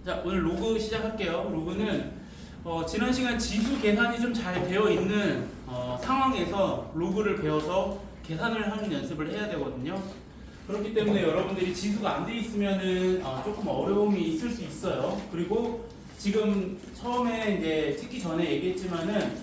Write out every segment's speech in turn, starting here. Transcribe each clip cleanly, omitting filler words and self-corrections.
자, 오늘 로그 시작할게요. 로그는 지난 시간 지수 계산이 좀 잘 되어 있는 상황에서 로그를 배워서 계산을 하는 연습을 해야 되거든요. 그렇기 때문에 여러분들이 지수가 안 돼 있으면은 조금 어려움이 있을 수 있어요. 그리고 지금 처음에 이제 찍기 전에 얘기했지만은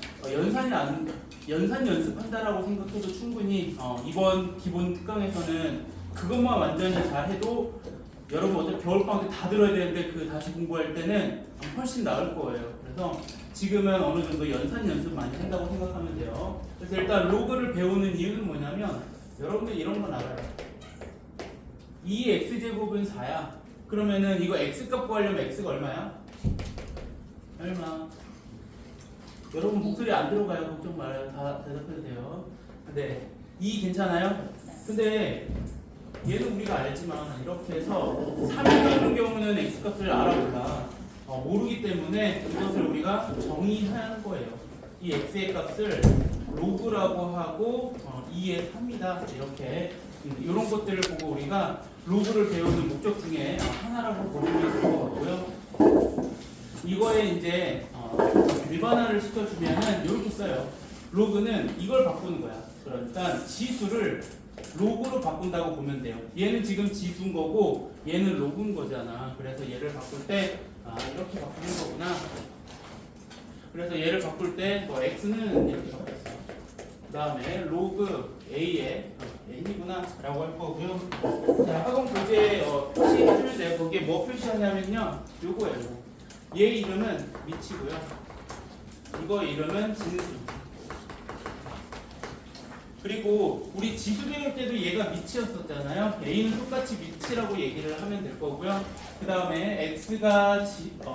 연산 연습한다라고 생각해도 충분히 이번 기본 특강에서는 그것만 완전히 잘해도 여러분 어차피 겨울방학 때 다 들어야 되는데 그 다시 공부할 때는 훨씬 나을 거예요. 그래서 지금은 어느 정도 연산 연습 많이 한다고 생각하면 돼요. 그래서 일단 로그를 배우는 이유는 뭐냐면 여러분들 이런 건 알아요. 2의 x제곱은 4야. 그러면은 이거 x값 구하려면 x가 얼마야? 얼마? 여러분 목소리 안 들어가요. 걱정 말아요. 다 대답해도 돼요. 네. 2 괜찮아요? 근데 얘는 우리가 알지만 이렇게 해서 3이 되는 경우는 x값을 알아볼라. 모르기 때문에 이것을 우리가 정의하는 거예요. 이 x의 값을 로그라고 하고 2의 3이다. 이렇게 이런 것들을 보고 우리가 로그를 배우는 목적 중에 하나라고 보는 게 좋을 것 같고요. 이거에 이제 일반화를 시켜주면은 이렇게 써요. 로그는 이걸 바꾸는 거야. 그러니까 지수를 로그로 바꾼다고 보면 돼요. 얘는 지금 지수인 거고 얘는 로그인 거잖아. 그래서 얘를 바꿀 때 이렇게 바꾸는 거구나. 그래서 얘를 바꿀 때 x는 이렇게 바뀌었어. 그 다음에 로그 a의 n이구나 라고 할 거고요. 자, 학원 교재에 표시해주면 돼요. 거기에 뭐 표시하냐면요, 요거예요. 얘 이름은 미치고요, 이거 이름은 진수. 그리고 우리 지수 배울 때도 얘가 미치였었잖아요. a는 똑같이 미치라고 얘기를 하면 될 거고요. 그 다음에 x가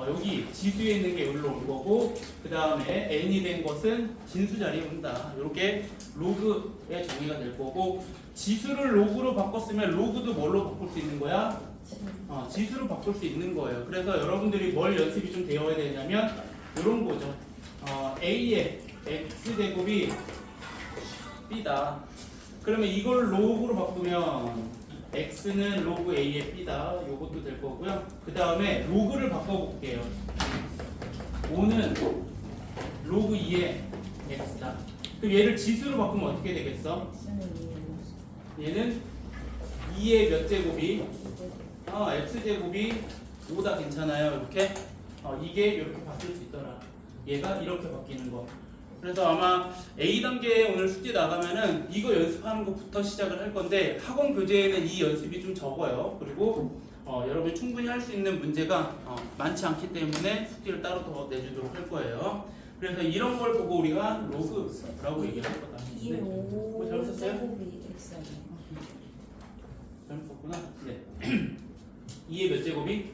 여기 지수에 있는 게 여기로 올 거고, 그 다음에 n이 된 것은 진수 자리에 온다. 이렇게 로그의 정의가 될 거고, 지수를 로그로 바꿨으면 로그도 뭘로 바꿀 수 있는 거야? 지수로 바꿀 수 있는 거예요. 그래서 여러분들이 뭘 연습이 좀 되어야 되냐면 이런 거죠. a의 x제곱이 b다. 그러면 이걸 로그로 바꾸면 x는 로그 a의 b다. 요것도 될 거고요. 그 다음에 로그를 바꿔볼게요. 5는 로그 2의 x다. 그럼 얘를 지수로 바꾸면 어떻게 되겠어? 얘는 2의 몇 제곱이? x제곱이 5다. 괜찮아요. 이렇게 이게 이렇게 바뀔 수 있더라. 얘가 이렇게 바뀌는 거. 그래서 아마 A단계 오늘 숙제 나가면은 이거 연습하는 것부터 시작을 할 건데, 학원 교재에는 이 연습이 좀 적어요. 그리고 여러분이 충분히 할 수 있는 문제가 많지 않기 때문에 숙제를 따로 더 내주도록 할 거예요. 그래서 이런 걸 보고 우리가 로그라고 얘기를 할 거다. 네. 잘못 썼어요? 잘못 썼구나. 네. 2의 몇 제곱이?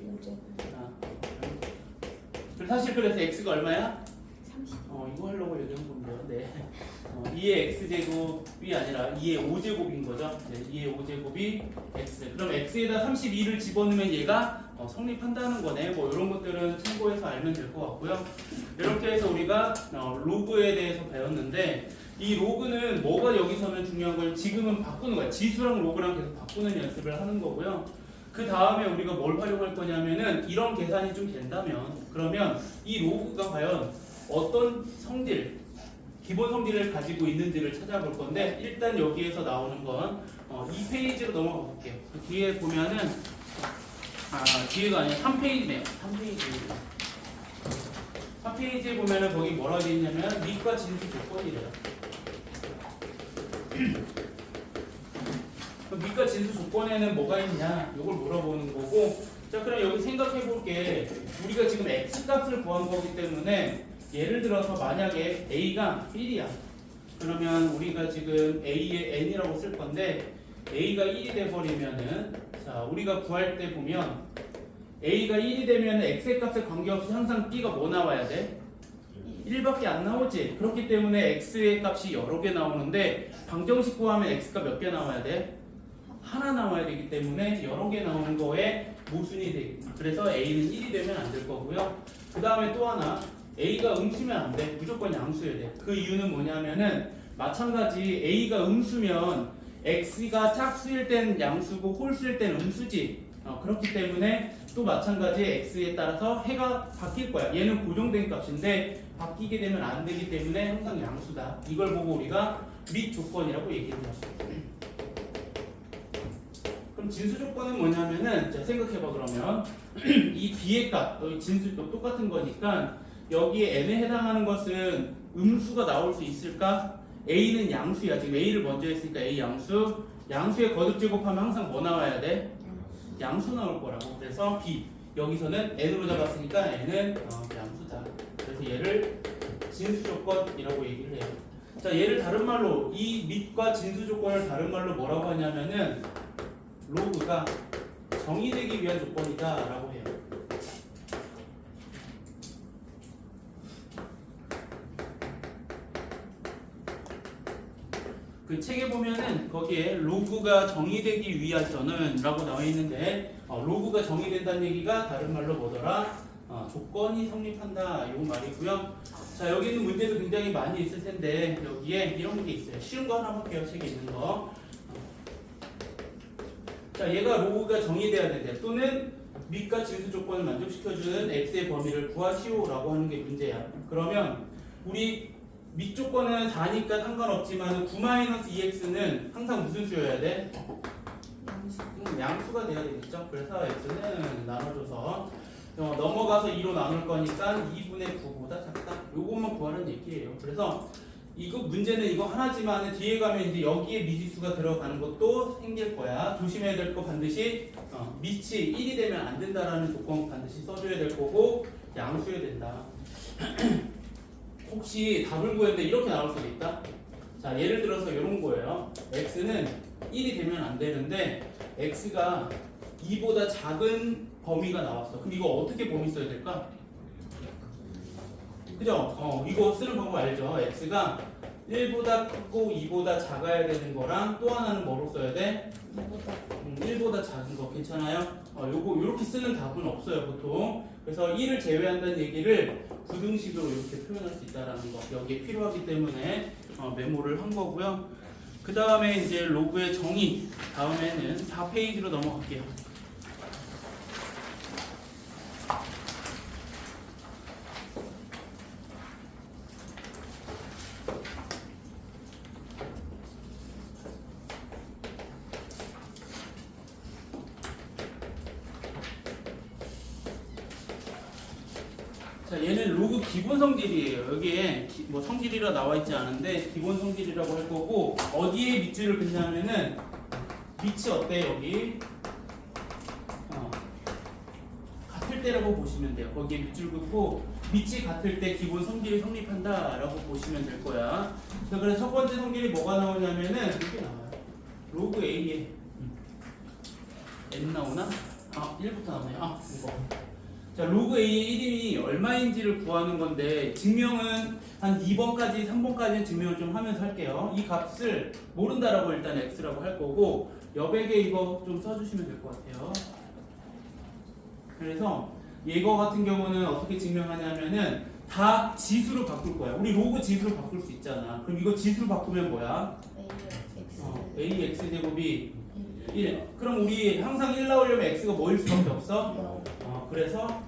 5제곱. 사실 그래서 x가 얼마야? 이거 하려고 얘기한 건데요. 네. 2의 x제곱이 아니라 2의 5제곱인 거죠. 네, 2의 5제곱이 x. 그럼 x에다 32를 집어넣으면 얘가 성립한다는 거네. 뭐 이런 것들은 참고해서 알면 될 것 같고요. 이렇게 해서 우리가 로그에 대해서 배웠는데, 이 로그는 뭐가 여기서는 중요한 걸 지금은 바꾸는 거야. 지수랑 로그랑 계속 바꾸는 연습을 하는 거고요. 그 다음에 우리가 뭘 활용할 거냐면은 이런 계산이 좀 된다면, 그러면 이 로그가 과연 어떤 성질, 기본 성질을 가지고 있는지를 찾아볼 건데, 일단 여기에서 나오는 건 2페이지로 넘어가 볼게요. 그 뒤에 보면은 뒤에가 아니라 3페이지네요. 3페이지에 보면은 거기 뭐라고 되어 있냐면 밑과 진수 조건이래요. 그 밑과 진수 조건에는 뭐가 있냐, 이걸 물어보는 거고. 자, 그럼 여기 생각해 볼게. 우리가 지금 x 값을 구한 거기 때문에 예를 들어서 만약에 a가 1이야. 그러면 우리가 지금 a의 n이라고 쓸 건데, a가 1이 돼버리면은, 자, 우리가 구할 때 보면 a가 1이 되면 x의 값에 관계없이 항상 b가 뭐 나와야 돼? 1밖에 안 나오지. 그렇기 때문에 x의 값이 여러 개 나오는데, 방정식 구하면 x가 몇 개 나와야 돼? 하나 나와야 되기 때문에 여러 개 나오는 거에 모순이 돼. 그래서 a는 1이 되면 안 될 거고요. 그 다음에 또 하나, a가 음수면 안 돼. 무조건 양수여야 돼. 그 이유는 뭐냐면은 마찬가지 a가 음수면 x가 짝수일 땐 양수고 홀수일 땐 음수지. 그렇기 때문에 또 마찬가지 x에 따라서 해가 바뀔 거야. 얘는 고정된 값인데 바뀌게 되면 안 되기 때문에 항상 양수다. 이걸 보고 우리가 밑 조건이라고 얘기를 했어. 그럼 진수 조건은 뭐냐면은 자, 생각해봐. 그러면 이 b의 값 여기 진수도 똑같은 거니까 여기에 n에 해당하는 것은 음수가 나올 수 있을까? a는 양수야. 지금 a를 먼저 했으니까 a 양수. 양수의 거듭 제곱하면 항상 뭐 나와야 돼? 양수 나올 거라고. 그래서 b 여기서는 n으로 잡았으니까 n은 양수다. 그래서 얘를 진수 조건이라고 얘기를 해요. 자, 얘를 다른 말로 이 밑과 진수 조건을 다른 말로 뭐라고 하냐면은 로그가 정의되기 위한 조건이다라고 해요. 그 책에 보면은 거기에 로그가 정의되기 위해서는 라고 나와 있는데 로그가 정의된다는 얘기가 다른 말로 뭐더라? 조건이 성립한다 이런 말이고요. 자, 여기 있는 문제도 굉장히 많이 있을 텐데 여기에 이런 게 있어요. 쉬운 거 하나 볼게요. 책에 있는 거. 자, 얘가 로그가 정의돼야 되는데 또는 밑과 진수 조건을 만족시켜주는 x의 범위를 구하시오라고 하는 게 문제야. 그러면 우리 밑 조건은 4니까 상관없지만 9-2x는 항상 무슨 수여야 돼? 양수가 돼야 되겠죠. 그래서 x는 나눠줘서 넘어가서 2로 나눌 거니까 2분의 9보다 작다. 요것만 구하는 얘기예요. 그래서 이거 문제는 이거 하나지만 뒤에 가면 이제 여기에 미지수가 들어가는 것도 생길 거야. 조심해야 될 거 반드시 밑이 1이 되면 안 된다라는 조건 반드시 써줘야 될 거고 양수여야 된다. 혹시 답을 구했는데 이렇게 나올 수도 있다. 자, 예를 들어서 이런 거예요. x는 1이 되면 안 되는데 x가 2보다 작은 범위가 나왔어. 그럼 이거 어떻게 범위 써야 될까? 그죠? 이거 쓰는 방법 알죠? x가 1보다 크고 2보다 작아야 되는 거랑 또 하나는 뭐로 써야 돼? 1보다 작은 거 괜찮아요? 요거 요렇게 쓰는 답은 없어요 보통. 그래서 1을 제외한다는 얘기를 부등식으로 이렇게 표현할 수 있다라는 거 여기에 필요하기 때문에 메모를 한 거고요. 그 다음에 이제 로그의 정의 다음에는 4페이지로 넘어갈게요. 자, 얘는 로그 기본 성질이에요. 여기에 뭐 성질이라 나와 있지 않은데 기본 성질이라고 할 거고 어디에 밑줄을 긋냐면은 밑이 어때 여기? 같을 때라고 보시면 돼요. 거기에 밑줄 긋고 밑이 같을 때 기본 성질이 성립한다라고 보시면 될 거야. 자, 그래서 첫 번째 성질이 뭐가 나오냐면은 이렇게 나와요. 로그 A에 N 나오나? 1부터 나오네요. 이거. 자, 로그 A의 1이 얼마인지를 구하는 건데 증명은 한 2번까지 3번까지는 증명을 좀 하면서 할게요. 이 값을 모른다라고 일단 x라고 할 거고 여백에 이거 좀 써주시면 될 것 같아요. 그래서 이거 같은 경우는 어떻게 증명하냐면은 다 지수로 바꿀 거야. 우리 로그 지수로 바꿀 수 있잖아. 그럼 이거 지수로 바꾸면 뭐야? ax 제곱이 1. 그럼 우리 항상 1 나오려면 x가 뭐일 수밖에 없어? 그래서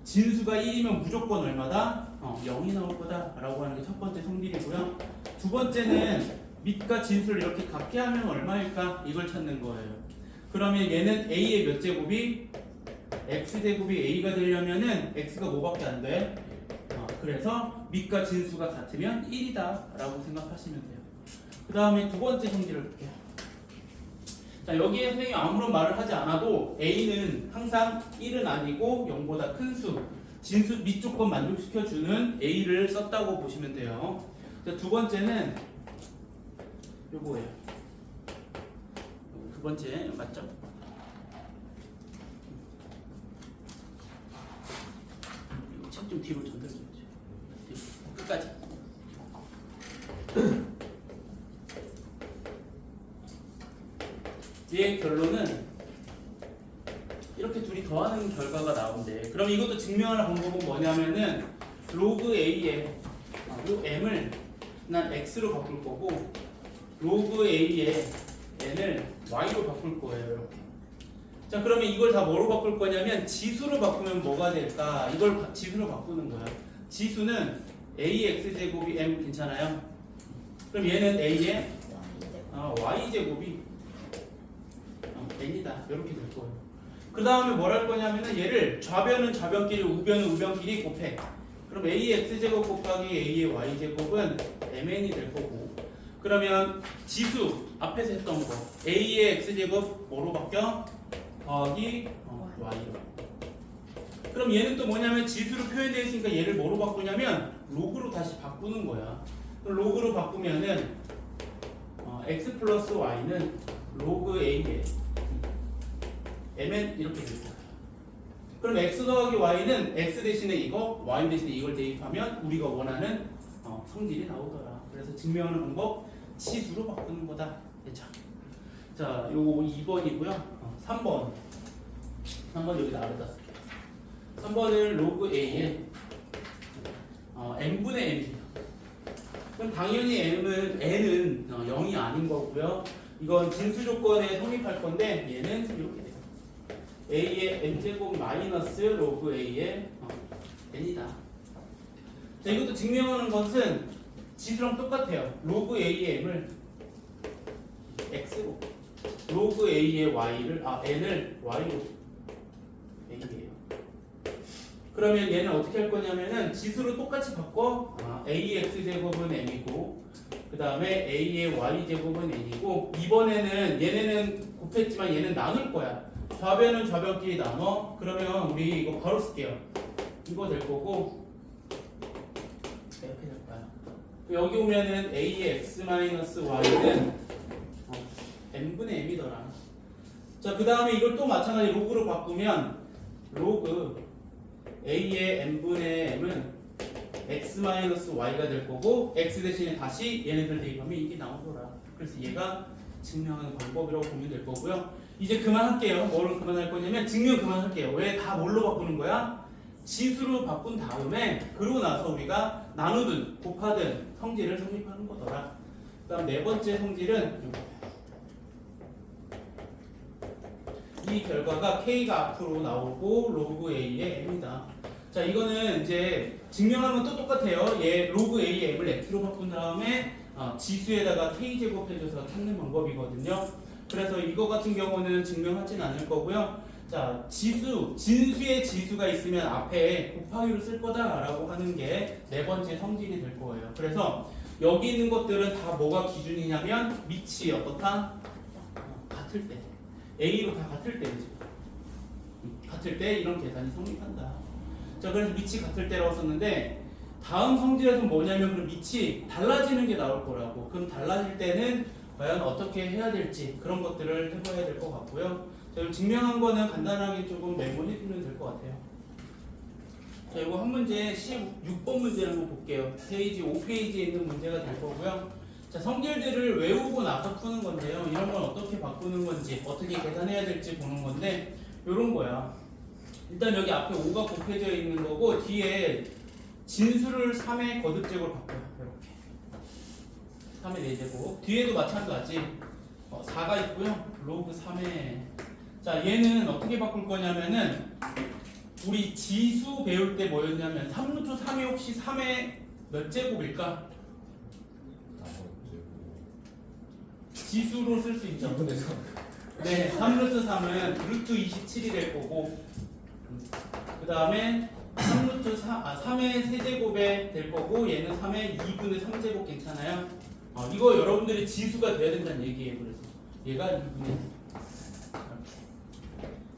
진수가 1이면 무조건 얼마다? 0이 나올 거다 라고 하는 게 첫 번째 성질이고요. 두 번째는 밑과 진수를 이렇게 같게 하면 얼마일까? 이걸 찾는 거예요. 그러면 얘는 a의 몇 제곱이? x제곱이 a가 되려면은 x가 뭐밖에 안 돼? 그래서 밑과 진수가 같으면 1이다 라고 생각하시면 돼요. 그 다음에 두 번째 성질을 볼게요. 자, 여기에 선생님이 아무런 말을 하지 않아도 a는 항상 1은 아니고 0보다 큰 수, 진수 밑 조건 만족시켜주는 a를 썼다고 보시면 돼요. 자, 두 번째는 요거예요. 두 번째 맞죠? 책 좀 뒤로 전달해주세요. 끝까지. 얘의 결론은 이렇게 둘이 더하는 결과가 나온대. 그럼 이것도 증명하는 방법은 뭐냐면은 로그 A의 요 M을 난 X로 바꿀 거고 로그 A의 N을 Y로 바꿀 거예요. 이렇게. 자, 그러면 이걸 다 뭐로 바꿀 거냐면 지수로 바꾸면 뭐가 될까? 이걸 지수로 바꾸는 거야. 지수는 ax제곱이 m 괜찮아요? 그럼 얘는 a의 y제곱이 n이다. 이렇게 될 거예요. 그 다음에 뭘 할 거냐면은 얘를 좌변은 좌변끼리 우변은 우변끼리 곱해. 그럼 ax제곱 곱하기 a의 y제곱은 mn이 될 거고, 그러면 지수 앞에서 했던 거 a의 x제곱 뭐로 바뀌어? 더하기 y로. 그럼 얘는 또 뭐냐면 지수로 표현되어 있으니까 얘를 뭐로 바꾸냐면 로그로 다시 바꾸는 거야. 그럼 로그로 바꾸면은 x 플러스 y는 로그 a의 mn 이렇게 될 거야. 그럼 x 더하기 y는 x 대신에 이거, y 대신에 이걸 대입하면 우리가 원하는 성질이 나오더라. 그래서 증명하는 방법 치수로 바꾸는 거다. 됐죠? 자, 요거 2번이고요. 3번 여기다 아래다 쓸게요. 3번은 로그 a의 n분의 m이에요. 그럼 당연히 n은 0이 아닌 거고요. 이건 진수 조건에 성립할 건데 얘는 이렇게 돼요. a의 n제곱 마이너스 로그 a의 n이다. 자, 이것도 증명하는 것은 지수랑 똑같아요. 로그 a의 m을 x로, 로그 a의 y를 n을 y로 a예요. 그러면 얘는 어떻게 할 거냐면은 지수로 똑같이 바꿔 ax 제곱은 m이고, 그 다음에 a의 y 제곱은 n이고, 이번에는 얘네는 곱했지만 얘는 나눌 거야. 좌변은 좌변끼리 나눠. 그러면 우리 이거 바로 쓸게요. 이거 될 거고 이렇게 될 거야. 여기 오면은 a의 x-y는 n분의 m이더라. 자, 그 다음에 이걸 또 마찬가지 로그로 바꾸면 로그 a의 n분의 m은 x-y가 될 거고, x 대신에 다시 얘네들 대입하면 이게 나오더라. 그래서 얘가 증명하는 방법이라고 보면 될 거고요. 이제 그만할게요. 뭐를 그만할 거냐면 증명 그만할게요. 왜 다 뭘로 바꾸는 거야? 지수로 바꾼 다음에 그러고 나서 우리가 나누든 곱하든 성질을 성립하는 거더라. 그 다음 네 번째 성질은 이 결과가 k가 앞으로 나오고 로그 a의 m이다. 자, 이거는 이제 증명하는 건 또 똑같아요. 얘 로그 a의 m을 x로 바꾼 다음에 지수에다가 k 제곱해줘서 찾는 방법이거든요. 그래서 이거 같은 경우는 증명하진 않을 거고요. 자, 진수의 지수가 있으면 앞에 곱하기로 쓸 거다라고 하는 게 네 번째 성질이 될 거예요. 그래서 여기 있는 것들은 다 뭐가 기준이냐면 밑이 어떻다? 같을 때. A로 다 같을 때, 그죠? 같을 때 이런 계산이 성립한다. 자, 그래서 밑이 같을 때라고 썼는데, 다음 성질에서는 뭐냐면 그럼 밑이 달라지는 게 나올 거라고. 그럼 달라질 때는 과연 어떻게 해야 될지 그런 것들을 해봐야 될 것 같고요. 자, 증명한 거는 간단하게 조금 메모해 두면 될 것 같아요. 자, 이거 한 문제 16번 문제를 한번 볼게요. 페이지 5페이지에 있는 문제가 될 거고요. 자, 성질들을 외우고 나서 푸는 건데요. 이런 건 어떻게 바꾸는 건지, 어떻게 계산해야 될지 보는 건데, 요런 거야. 일단 여기 앞에 5가 곱해져 있는 거고, 뒤에 진수를 3의 거듭제곱으로 바꿔요. 이렇게 3의 4제곱. 뒤에도 마찬가지 4가 있고요. 로그 3의. 자, 얘는 어떻게 바꿀 거냐면은 우리 지수 배울 때 뭐였냐면 3루트 3이 혹시 3의 몇 제곱일까? 지수로 쓸 수 있죠. 네, 3루트 3은 루트 27이 될 거고, 그 다음에 3의 세제곱에 될 거고, 얘는 3의 2분의 3제곱 괜찮아요? 이거 여러분들이 지수가 돼야 된다는 얘기예요. 그래서 얘가 2분의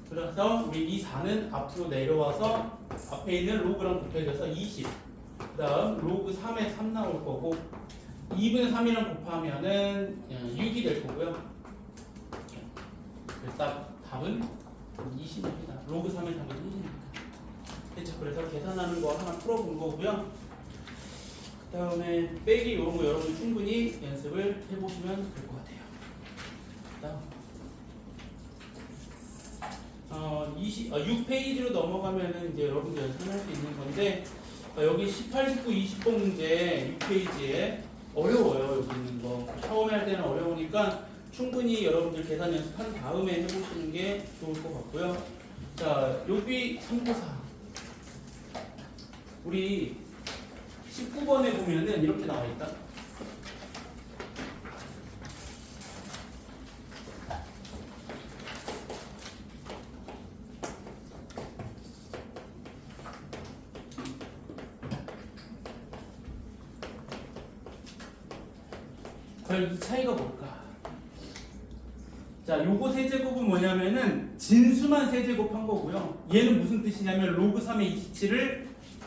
그래서 우리 이 4는 앞으로 내려와서 앞에 있는 로그랑 곱해져서 20. 그 다음 로그 3에 3 나올 거고, 2분의 3이랑 곱하면은 6이 될 거고요. 그래서 답은 20입니다. 로그 3의 답은 1이니까. 됐죠? 그래서 계산하는 거 하나 풀어본 거고요. 그 다음에 빼기 이런 거 여러분 충분히 연습을 해보시면 될 것 같아요. 그다음 6페이지로 넘어가면은 이제 여러분들 연습할 수 있는 건데, 여기 18, 19, 20번 문제 6페이지에 어려워요. 여기 있는 거 처음에 할 때는 어려우니까 충분히 여러분들 계산 연습한 다음에 해보시는 게 좋을 것 같고요. 자, 여기 참고사항. 우리 19번에 보면은 이렇게 나와 있다. 과연 이 차이가 뭘까? 자, 요거 세제곱은 뭐냐면은 진수만 세제곱한 거고요. 얘는 무슨 뜻이냐면 로그 3의 27을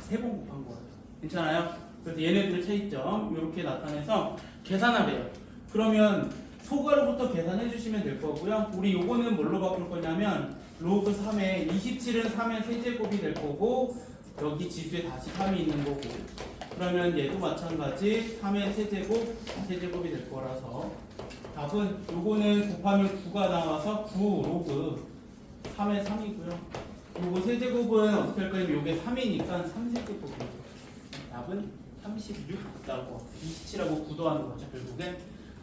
세번 곱한 거예요. 괜찮아요? 그래서 얘네들의 차이점 이렇게 나타내서 계산하래요. 그러면 소괄호부터 계산해 주시면 될 거고요. 우리 요거는 뭘로 바꿀 거냐면 로그 3의 27은 3의 세제곱이 될 거고 여기 지수에 다시 3이 있는 거고 그러면 얘도 마찬가지 3의 세제곱이 될 거라서 답은 요거는 곱하면 9가 나와서 9 로그 3의 3이고요. 요거 세제곱은 어떻게 할 거냐면 요게 3이니까 3세제곱이죠. 답은 36 나고 27하고 9 더하는 거죠 결국에.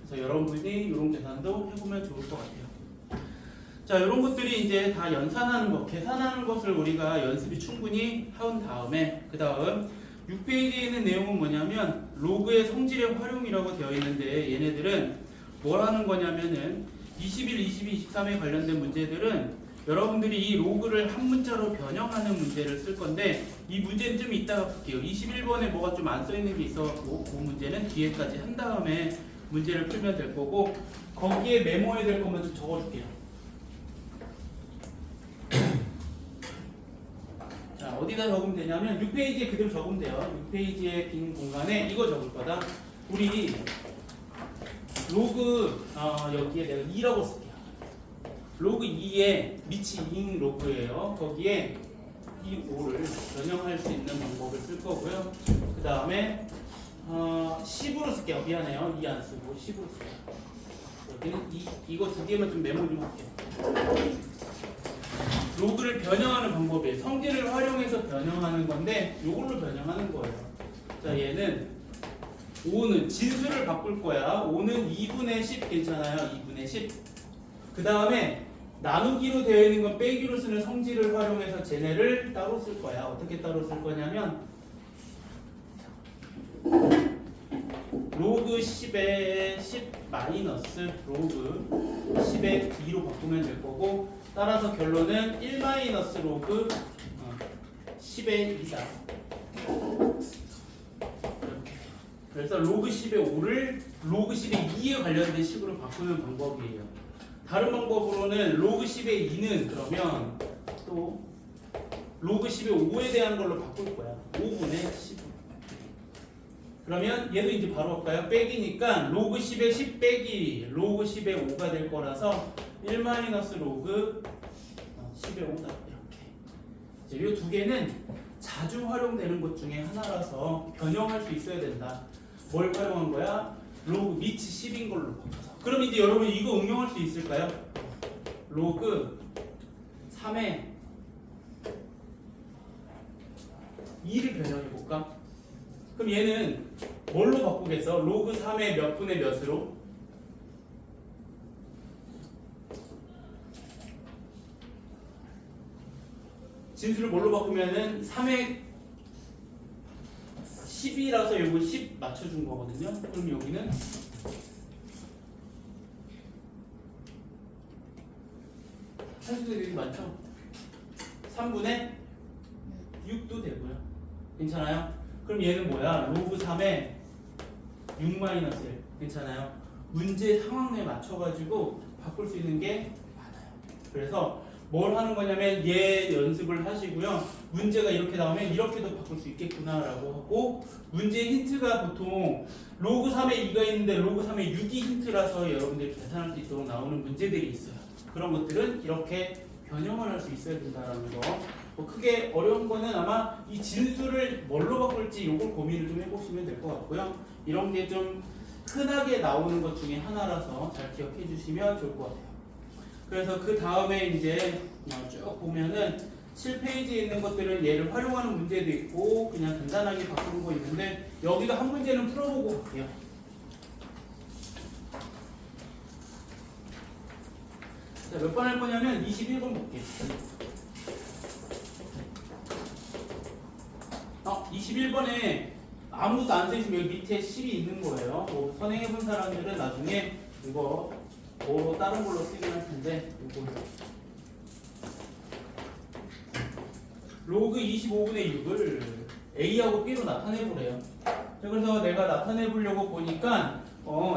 그래서 여러분들이 이런 계산도 해보면 좋을 것 같아요. 자, 이런 것들이 이제 다 연산하는 것, 계산하는 것을 우리가 연습이 충분히 한 다음에 그 다음 6페이지에 있는 내용은 뭐냐면 로그의 성질의 활용이라고 되어 있는데 얘네들은 뭘 하는 거냐면은 21, 22, 23에 관련된 문제들은 여러분들이 이 로그를 한 문자로 변형하는 문제를 쓸 건데 이 문제는 좀 이따가 볼게요. 21번에 뭐가 좀 안 써 있는 게 있어갖고 그 문제는 뒤에까지 한 다음에 문제를 풀면 될 거고 거기에 메모해야 될 것만 좀 적어줄게요. 자, 어디다 적으면 되냐면 6페이지에 그대로 적으면 돼요. 6페이지의 빈 공간에 이거 적을 거다. 우리 로그 여기에 내가 2라고 쓸게요. 로그 2에 밑이 2인 로그예요. 거기에 이 5를 변형할 수 있는 방법을 쓸 거고요. 그 다음에 10으로 쓸게요. 미안해요. 2 안 쓰고 10으로 쓸게요. 여기는 이거 두 개만 좀 메모 좀 할게요. 로그를 변형하는 방법이에요. 성질을 활용해서 변형하는 건데 이걸로 변형하는 거예요. 자, 얘는 5는 진수를 바꿀 거야. 5는 2분의 10 괜찮아요. 2분의 10. 그 다음에 나누기로 되어 있는 건 빼기로 쓰는 성질을 활용해서 쟤네를 따로 쓸 거야. 어떻게 따로 쓸 거냐면 로그 10에 10 마이너스 로그 10의 2로 바꾸면 될 거고 따라서 결론은 1 마이너스 로그 10의 2다. 그래서 로그 10의 5를 로그 10의 2에 관련된 식으로 바꾸는 방법이에요. 다른 방법으로는 로그 10의 2는 그러면 또 로그 10의 5에 대한 걸로 바꿀 거야. 5분의 10. 그러면 얘도 이제 바로 할까요? 빼기니까 로그 10의 10 빼기 로그 10의 5가 될 거라서 1 마이너스 로그 10의 5다. 이렇게. 이 두 개는 자주 활용되는 것 중에 하나라서 변형할 수 있어야 된다. 뭘 활용한 거야? 로그 밑이 10인 걸로 바꿔서. 그럼 이제 여러분 이거 응용할 수 있을까요? 로그 3에 2를 변형해 볼까? 그럼 얘는 뭘로 바꾸겠어? 로그 3의 몇 분의 몇으로? 진수를 뭘로 바꾸면은 3의 10이라서 요거 10 맞춰준 거거든요. 그럼 여기는 한수들이 많죠? 3분의 6도 되고요. 괜찮아요? 그럼 얘는 뭐야? 로그 3에 6 마이너스 1. 괜찮아요? 문제 상황에 맞춰가지고 바꿀 수 있는 게 많아요. 그래서 뭘 하는 거냐면 얘 연습을 하시고요. 문제가 이렇게 나오면 이렇게도 바꿀 수 있겠구나라고 하고 문제 힌트가 보통 로그 3에 2가 있는데 로그 3에 6이 힌트라서 여러분들이 계산할 수 있도록 나오는 문제들이 있어요. 그런 것들은 이렇게 변형을 할 수 있어야 된다는 거. 뭐 크게 어려운 거는 아마 이 진수를 뭘로 바꿀지 이걸 고민을 좀 해보시면 될 것 같고요. 이런 게 좀 흔하게 나오는 것 중에 하나라서 잘 기억해 주시면 좋을 것 같아요. 그래서 그 다음에 이제 쭉 보면은 7페이지에 있는 것들은 얘를 활용하는 문제도 있고 그냥 간단하게 바꾸는 거 있는데 여기도 한 문제는 풀어보고 갈게요. 자, 몇 번 할 거냐면 21번 볼게요. 21번에 아무것도 안 써있으면 여기 밑에 10이 있는 거예요. 뭐 선행해본 사람들은 나중에 이거 뭐로 다른 걸로 쓰긴 할 텐데 이거 로그 25분의 6을 A하고 B로 나타내보래요. 자, 그래서 내가 나타내보려고 보니까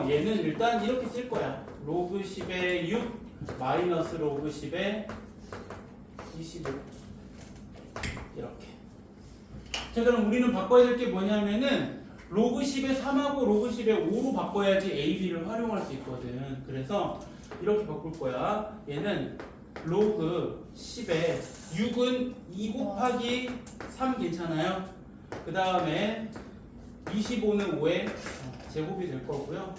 얘는 일단 이렇게 쓸 거야. 로그 10의 6 마이너스 로그 10의 25 이렇게. 자, 그럼 우리는 바꿔야 될 게 뭐냐면은 로그 10의 3하고 로그 10의 5로 바꿔야지 A, B를 활용할 수 있거든. 그래서 이렇게 바꿀 거야. 얘는 로그 10의 6은 2 곱하기 3 괜찮아요? 그 다음에 25는 5의 제곱이 될 거고요.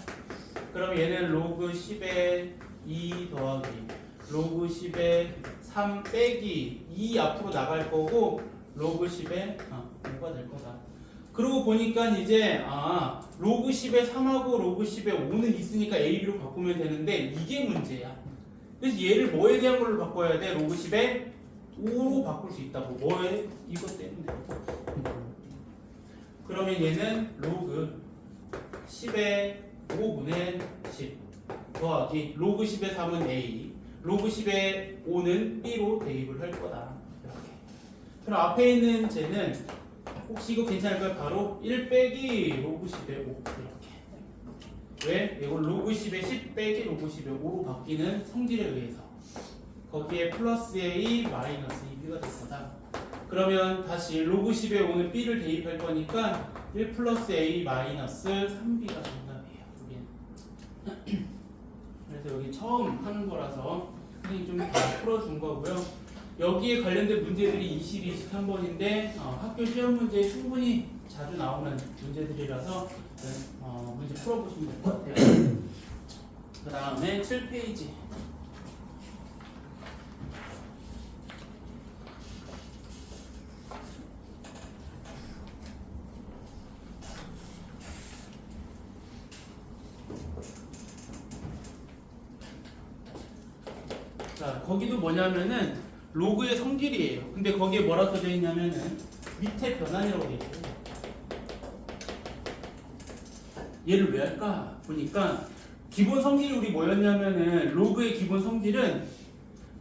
그럼 얘는 로그 10의 2 더하기 로그 10의 3 빼기 2 앞으로 나갈 거고 로그 10의 5가 될 거다. 그러고 보니까 이제 로그 10의 3하고 로그 10의 5는 있으니까 AB로 바꾸면 되는데 이게 문제야. 그래서 얘를 뭐에 대한 걸로 바꿔야 돼? 로그 10의 5로 바꿀 수 있다고. 뭐에? 이것 때문에. 그러면 얘는 로그 10의 5분의 10 더하기 로그 10의 3은 A, 로그 10의 5는 B로 대입을 할 거다. 이렇게. 그럼 앞에 있는 쟤는 혹시 이거 괜찮을까요? 바로 1 빼기 로그 10의 5 이렇게. 왜? 이걸 로그 10의 10 빼기 로그 10의 5로 바뀌는 성질에 의해서 거기에 플러스 A 마이너스 2B가 될 거다. 그러면 다시 로그 10의 5는 B를 대입할 거니까 1 플러스 A 마이너스 3B가 정답이에요. 여기는. 그래서 여기 처음 하는 거라서 선생님이 좀 다 풀어준 거고요. 여기에 관련된 문제들이 20, 23번인데 학교 시험 문제에 충분히 자주 나오는 문제들이라서 문제 풀어보시면 될 것 같아요. 그 다음에 7페이지. 자, 거기도 뭐냐면은 로그의 성질이에요. 근데 거기에 뭐라 써져 있냐면은 밑에 변환이라고 되어 있어요. 얘를 왜 할까? 보니까 기본 성질이 우리 뭐였냐면은 로그의 기본 성질은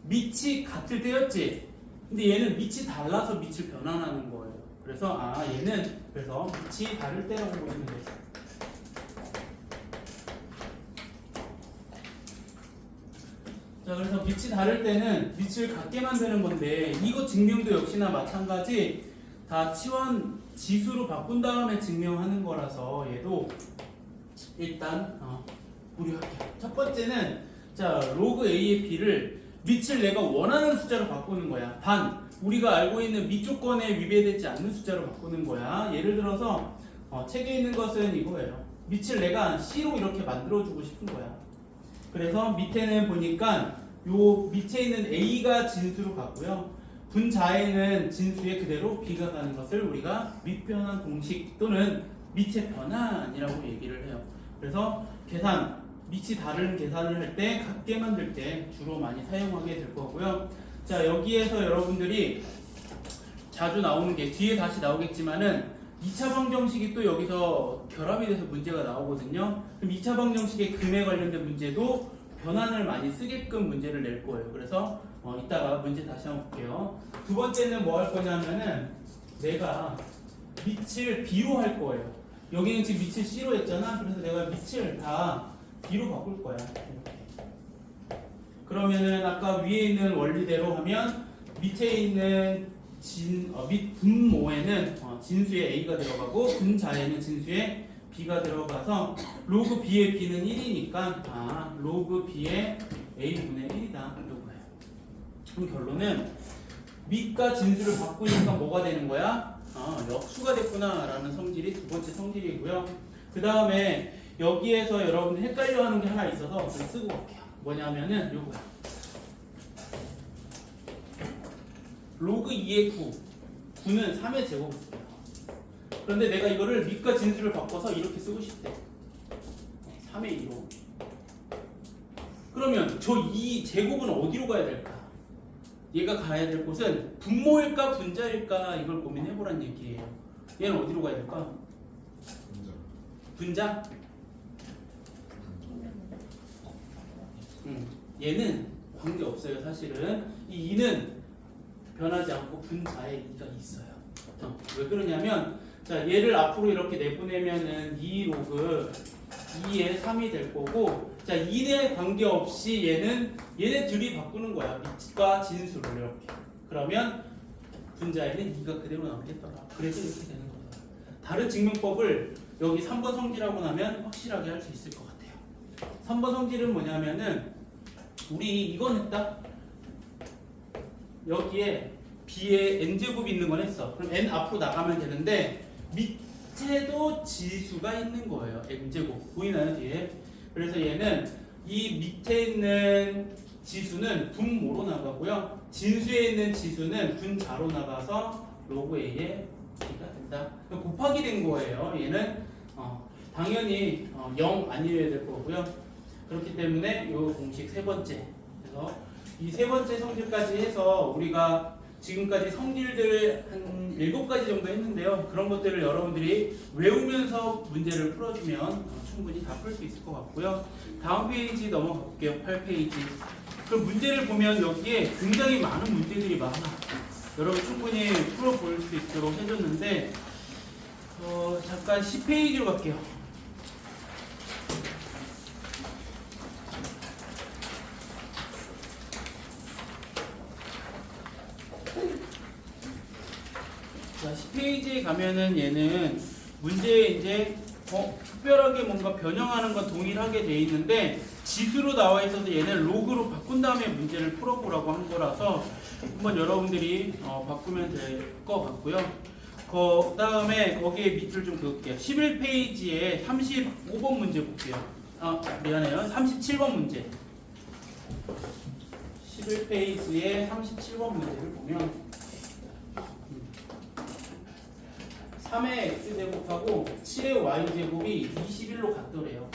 밑이 같을 때였지. 근데 얘는 밑이 달라서 밑을 변환하는 거예요. 그래서 얘는 그래서 밑이 다를 때라고 보시면 돼요. 자, 그래서 빛이 다를 때는 빛을 같게 만드는 건데 이거 증명도 역시나 마찬가지 다 치환 지수로 바꾼 다음에 증명하는 거라서 얘도 일단 우리 할게요. 첫 번째는 자 로그 A의 B를 밑을 내가 원하는 숫자로 바꾸는 거야. 단 우리가 알고 있는 밑 조건에 위배되지 않는 숫자로 바꾸는 거야. 예를 들어서 책에 있는 것은 이거예요. 밑을 내가 C로 이렇게 만들어주고 싶은 거야. 그래서 밑에는 보니까 요 밑에 있는 A가 진수로 갔고요. 분자에는 진수에 그대로 B가 가는 것을 우리가 밑변환 공식 또는 밑의 변환이라고 얘기를 해요. 그래서 계산, 밑이 다른 계산을 할 때 같게 만들 때 주로 많이 사용하게 될 거고요. 자, 여기에서 여러분들이 자주 나오는 게 뒤에 다시 나오겠지만은 2차 방정식이 또 여기서 결합이 돼서 문제가 나오거든요. 그럼 2차 방정식의 금에 관련된 문제도 변환을 많이 쓰게끔 문제를 낼 거예요. 그래서 이따가 문제 다시 한번 볼게요. 두 번째는 뭐 할 거냐면은 내가 밑을 B로 할 거예요. 여기는 지금 밑을 C로 했잖아. 그래서 내가 밑을 다 B로 바꿀 거야. 이렇게. 그러면은 아까 위에 있는 원리대로 하면 밑에 있는 밑 분모에는 진수에 A가 들어가고 분자에는 진수에 B가 들어가서 로그 B의 B는 1이니까 로그 B의 A분의 1이다. 이거예요. 그럼 결론은 밑과 진수를 바꾸니까 뭐가 되는 거야? 역수가 됐구나 라는 성질이 두 번째 성질이고요. 그 다음에 여기에서 여러분들 헷갈려 하는 게 하나 있어서 좀 쓰고 갈게요. 뭐냐면은 요거야. 로그 2의 9는 3의 제곱입니다. 그런데 내가 이거를 밑과 진수를 바꿔서 이렇게 쓰고 싶대. 3의 2로. 그러면 저 이 제곱은 어디로 가야 될까? 얘가 가야 될 곳은 분모일까 분자일까 이걸 고민해보란 얘기예요. 얘는 어디로 가야 될까? 분자? 얘는 관계없어요. 사실은 이 2는 변하지 않고 분자에 2가 있어요. 왜 그러냐면 자 얘를 앞으로 이렇게 내보내면은 2 로그 2에 3이 될 거고 자 2에 관계없이 얘네 둘이 바꾸는 거야. 밑과 진수를 이렇게. 그러면 분자에는 2가 그대로 남겠더라. 그래서 이렇게 되는 거다. 다른 증명법을 여기 3번 성질하고 나면 확실하게 할 수 있을 것 같아요. 3번 성질은 뭐냐면은 우리 이건 했다. 여기에 b에 n제곱이 있는 건 했어. 그럼 n 앞으로 나가면 되는데 밑에도 지수가 있는 거예요. n제곱. 보이나요 뒤에? 그래서 얘는 이 밑에 있는 지수는 분모로 나가고요. 진수에 있는 지수는 분자로 나가서 로그 a의 b가 된다. 곱하기 된 거예요. 얘는 당연히 0 아니어야 될 거고요. 그렇기 때문에 이 공식 세 번째. 그래서 이 세 번째 성질까지 해서 우리가 지금까지 성질들 한 7가지 정도 했는데요. 그런 것들을 여러분들이 외우면서 문제를 풀어주면 충분히 다 풀 수 있을 것 같고요. 다음 페이지 넘어가 볼게요. 8페이지. 그럼 문제를 보면 여기에 굉장히 많은 문제들이 많아. 여러분 충분히 풀어볼 수 있도록 해줬는데 잠깐 10페이지로 갈게요. 자, 10페이지에 가면은 얘는 문제에 이제 특별하게 뭔가 변형하는 건 동일하게 돼 있는데 지수로 나와 있어서 얘는 로그로 바꾼 다음에 문제를 풀어보라고 한 거라서 한번 여러분들이 바꾸면 될 것 같고요. 그 다음에 거기에 밑줄 좀 그을게요. 11페이지에 35번 문제 볼게요. 미안해요. 37번 문제. 11페이지에 37번 문제를 보면 3의 x제곱하고 7의 y제곱이 21로 같더래요.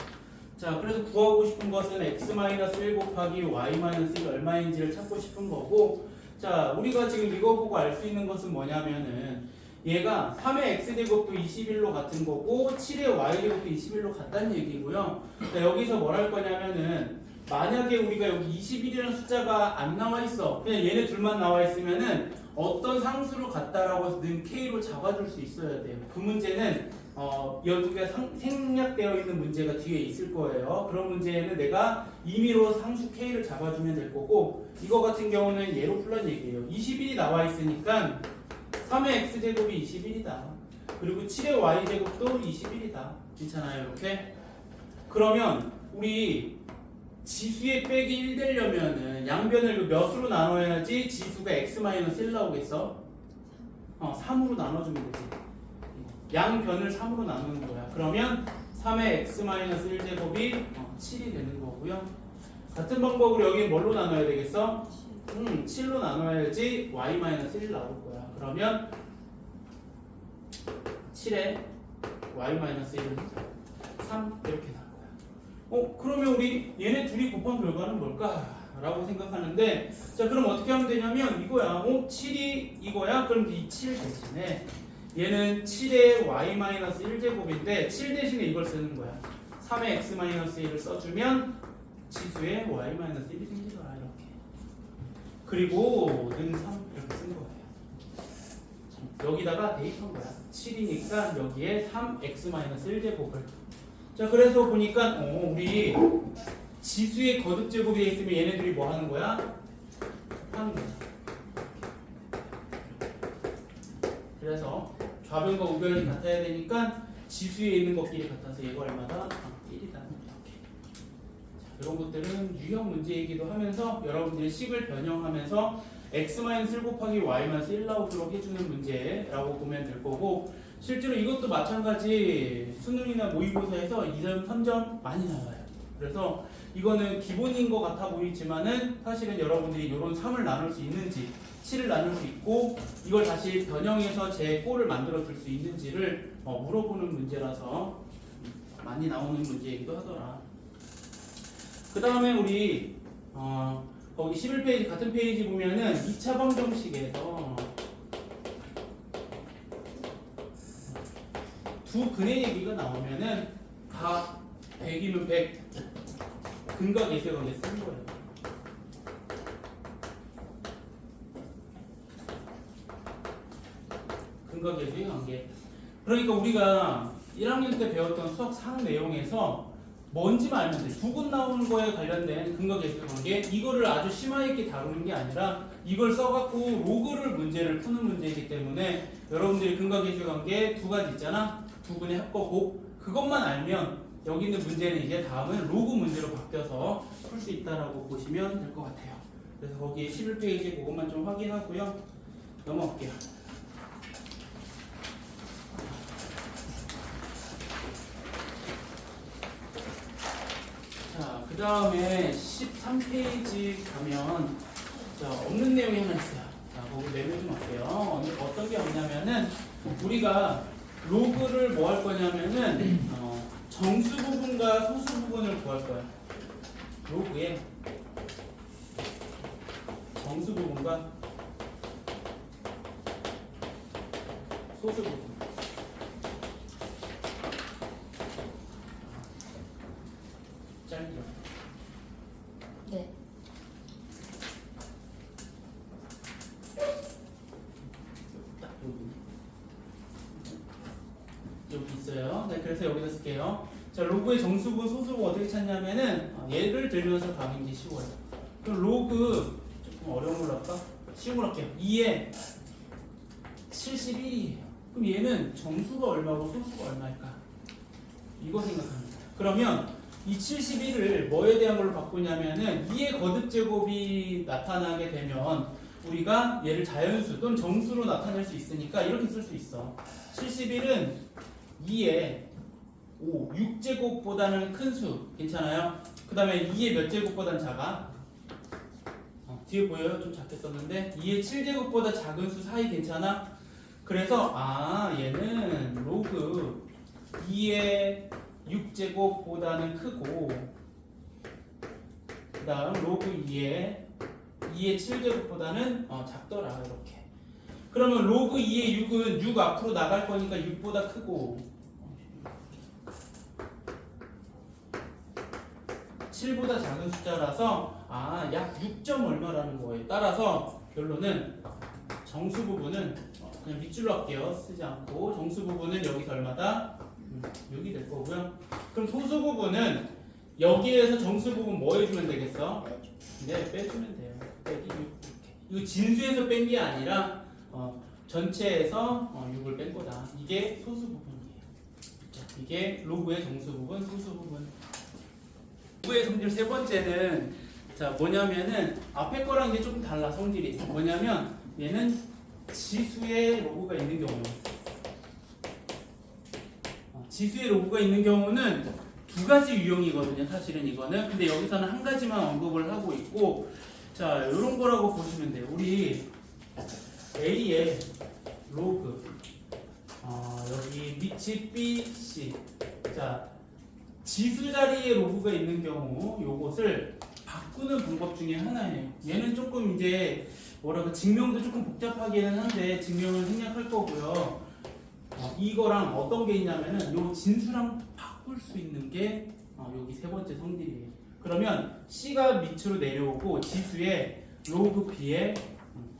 자, 그래서 구하고 싶은 것은 x-1 곱하기 y-1이 얼마인지를 찾고 싶은 거고, 자, 우리가 지금 이거 보고 알 수 있는 것은 뭐냐면은 얘가 3의 x제곱도 21로 같은 거고 7의 y제곱도 21로 같다는 얘기고요. 자, 여기서 뭘 할 거냐면은 만약에 우리가 여기 21이라는 숫자가 안 나와 있어. 그냥 얘네 둘만 나와 있으면은 어떤 상수로 같다라고 해서 는 K로 잡아줄 수 있어야 돼요. 그 문제는 여기가 생략되어 있는 문제가 뒤에 있을 거예요. 그런 문제에는 내가 임의로 상수 K를 잡아주면 될 거고 이거 같은 경우는 얘로 풀란 얘기예요. 21이 나와 있으니까 3의 X제곱이 21이다. 그리고 7의 Y제곱도 21이다. 괜찮아요 이렇게? 그러면 우리 지수의 빼기 1 되려면은 양변을 몇으로 나눠야지 지수가 x-1 나오겠어? 3으로 나눠주면 되지. 양변을 3으로 나누는 거야. 그러면 3의 x-1제곱이 7이 되는 거고요. 같은 방법으로 여기 뭘로 나눠야 되겠어? 7로 나눠야지 y-1 나올 거야. 그러면 7에 y-1은 3 이렇게 나와. 그러면 우리 얘네 둘이 곱한 결과는 뭘까? 라고 생각하는데 자 그럼 어떻게 하면 되냐면 이거야 7이 이거야? 그럼 이 7 대신에 얘는 7의 y-1제곱인데 7 대신에 이걸 쓰는 거야 3의 x-1을 써주면 지수의 y-1이 생기더라 이렇게 그리고 는 3 이렇게 쓴 거예요 여기다가 대입한 거야 7이니까 여기에 3x-1제곱을 자 그래서 보니까 우리 지수의 거듭 제곱이 되어 있으면 얘네들이 뭐 하는 거야? 하는 거야. 그래서 좌변과 우변이 같아야 되니까 지수에 있는 것끼리 같아서 얘가 얼마다? 1이다. 이렇게. 자, 이런 것들은 유형 문제이기도 하면서 여러분들이 식을 변형하면서 x-1 곱하기 y-1 나오도록 해주는 문제라고 보면 될 거고 실제로 이것도 마찬가지 수능이나 모의고사에서 2점, 3점 많이 나와요. 그래서 이거는 기본인 것 같아 보이지만은 사실은 여러분들이 이런 3을 나눌 수 있는지 7을 나눌 수 있고 이걸 다시 변형해서 제 꼴을 만들어 줄 수 있는지를 물어보는 문제라서 많이 나오는 문제이기도 하더라. 그 다음에 우리 거기 11페이지 같은 페이지 보면은 2차 방정식에서 두 근의 얘기가 나오면은 각 100이면 100 근과 계수의 관계 쓰는 거예요. 근과 계수의 관계. 그러니까 우리가 1학년 때 배웠던 수학 상 내용에서 뭔지만 알면 돼. 두 근 나오는 거에 관련된 근과 계수의 관계, 이거를 아주 심화 있게 다루는 게 아니라 이걸 써갖고 로그를 문제를 푸는 문제이기 때문에 여러분들이 근과 계수의 관계 두 가지 있잖아. 두 근의 합거곱. 그것만 알면 여기 있는 문제는 이제 다음은 로그 문제로 바뀌어서 풀 수 있다라고 보시면 될 것 같아요. 그래서 거기 11페이지 그것만 좀 확인하고요. 넘어갈게요. 자, 그 다음에 13페이지 가면 자, 없는 내용이 하나 있어요. 자, 거기 메모 좀 할게요. 어떤 게 없냐면은 우리가 로그를 뭐 할 거냐면은 정수 부분과 소수 부분을 구할 거야. 로그의 정수 부분과 소수 부분. 짧게. 네. 딱 여기 있어요. 네, 그래서 여기다 쓸게요. 자, 로그의 정수분, 소수분 어떻게 찾냐면은 예를 들면서 가는 게 쉬워요. 그럼 로그 조금 어려운 걸로 할까? 쉬운 걸로 할게요. 2에 71이에요. 그럼 얘는 정수가 얼마고 소수가 얼마일까? 이거 생각합니다. 그러면 이 71을 뭐에 대한 걸로 바꾸냐면은 2의 거듭 제곱이 나타나게 되면 우리가 얘를 자연수 또는 정수로 나타낼 수 있으니까 이렇게 쓸 수 있어. 71은 2의 5, 6제곱보다는 큰 수. 괜찮아요? 그 다음에 2의 몇 제곱보다는 작아? 뒤에 보여요? 좀 작게 썼는데 2의 7제곱보다 작은 수 사이 괜찮아? 그래서 얘는 로그 2의 6제곱보다는 크고 그 다음 로그 2의 7제곱보다는 작더라. 이렇게. 그러면 로그 2의 6은 6 앞으로 나갈 거니까 6보다 크고 7보다 작은 숫자라서 약 6점 얼마라는 거예요. 따라서 결론은 정수 부분은 그냥 밑줄로 할게요. 쓰지 않고 정수 부분은 여기서 얼마다? 6이 될 거고요. 그럼 소수 부분은 여기에서 정수 부분 뭐 해주면 되겠어? 네, 빼주면 돼요. 빼기 6. 이거 진수에서 뺀 게 아니라 전체에서 6을 뺀 거다. 이게 소수 부분이에요. 자, 이게 로그의 정수 부분, 소수 부분. 로그의 성질 세 번째는 자 뭐냐면은 앞에 거랑 이제 조금 달라. 성질이 뭐냐면 얘는 지수의 로그가 있는 경우. 지수의 로그가 있는 경우는 두 가지 유형이거든요. 사실은 이거는. 근데 여기서는 한 가지만 언급을 하고 있고, 자 이런 거라고 보시면 돼요. 우리 A의 로그, 여기 밑이 B, C. 자 지수 자리에 로그가 있는 경우 요것을 바꾸는 방법 중에 하나예요. 얘는 조금 이제 뭐라고 증명도 조금 복잡하기는 한데 증명을 생략할 거고요. 이거랑 어떤 게 있냐면은 요 진수랑 바꿀 수 있는 게 여기 세 번째 성질이에요. 그러면 C가 밑으로 내려오고 지수에 로그 B에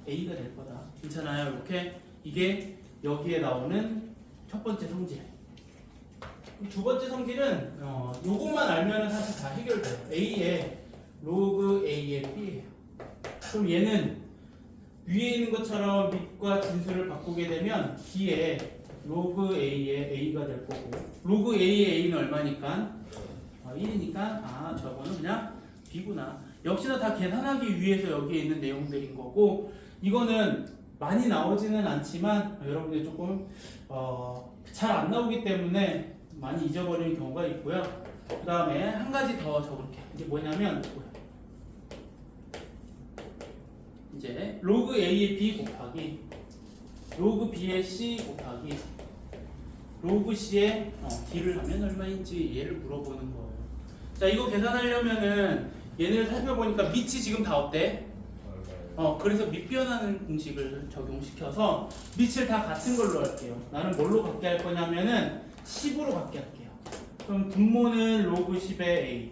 A가 될 거다. 괜찮아요? 이렇게 이게 여기에 나오는 첫 번째 성질. 두 번째 성질은 요것만 알면 사실 다 해결돼요. A에 로그 A의 B예요. 그럼 얘는 위에 있는 것처럼 밑과 진수를 바꾸게 되면 B에 로그 A의 A가 될 거고 로그 A의 A는 얼마니까? 1이니까 저거는 그냥 B구나. 역시나 다 계산하기 위해서 여기에 있는 내용들인 거고 이거는 많이 나오지는 않지만 여러분들이 조금 잘 안 나오기 때문에 많이 잊어버리는 경우가 있고요. 그 다음에 한 가지 더 적을게. 이게 뭐냐면 이제 로그 A의 B 곱하기 로그 B의 C 곱하기 로그 C의 D를 하면 얼마인지 얘를 물어보는 거예요. 자 이거 계산하려면은 얘네를 살펴보니까 밑이 지금 다 어때? 그래서 밑변하는 공식을 적용시켜서 밑을 다 같은 걸로 할게요. 나는 뭘로 갖게 할 거냐면은 10으로 갖게 할게요. 그럼 분모는 로그 10의 A,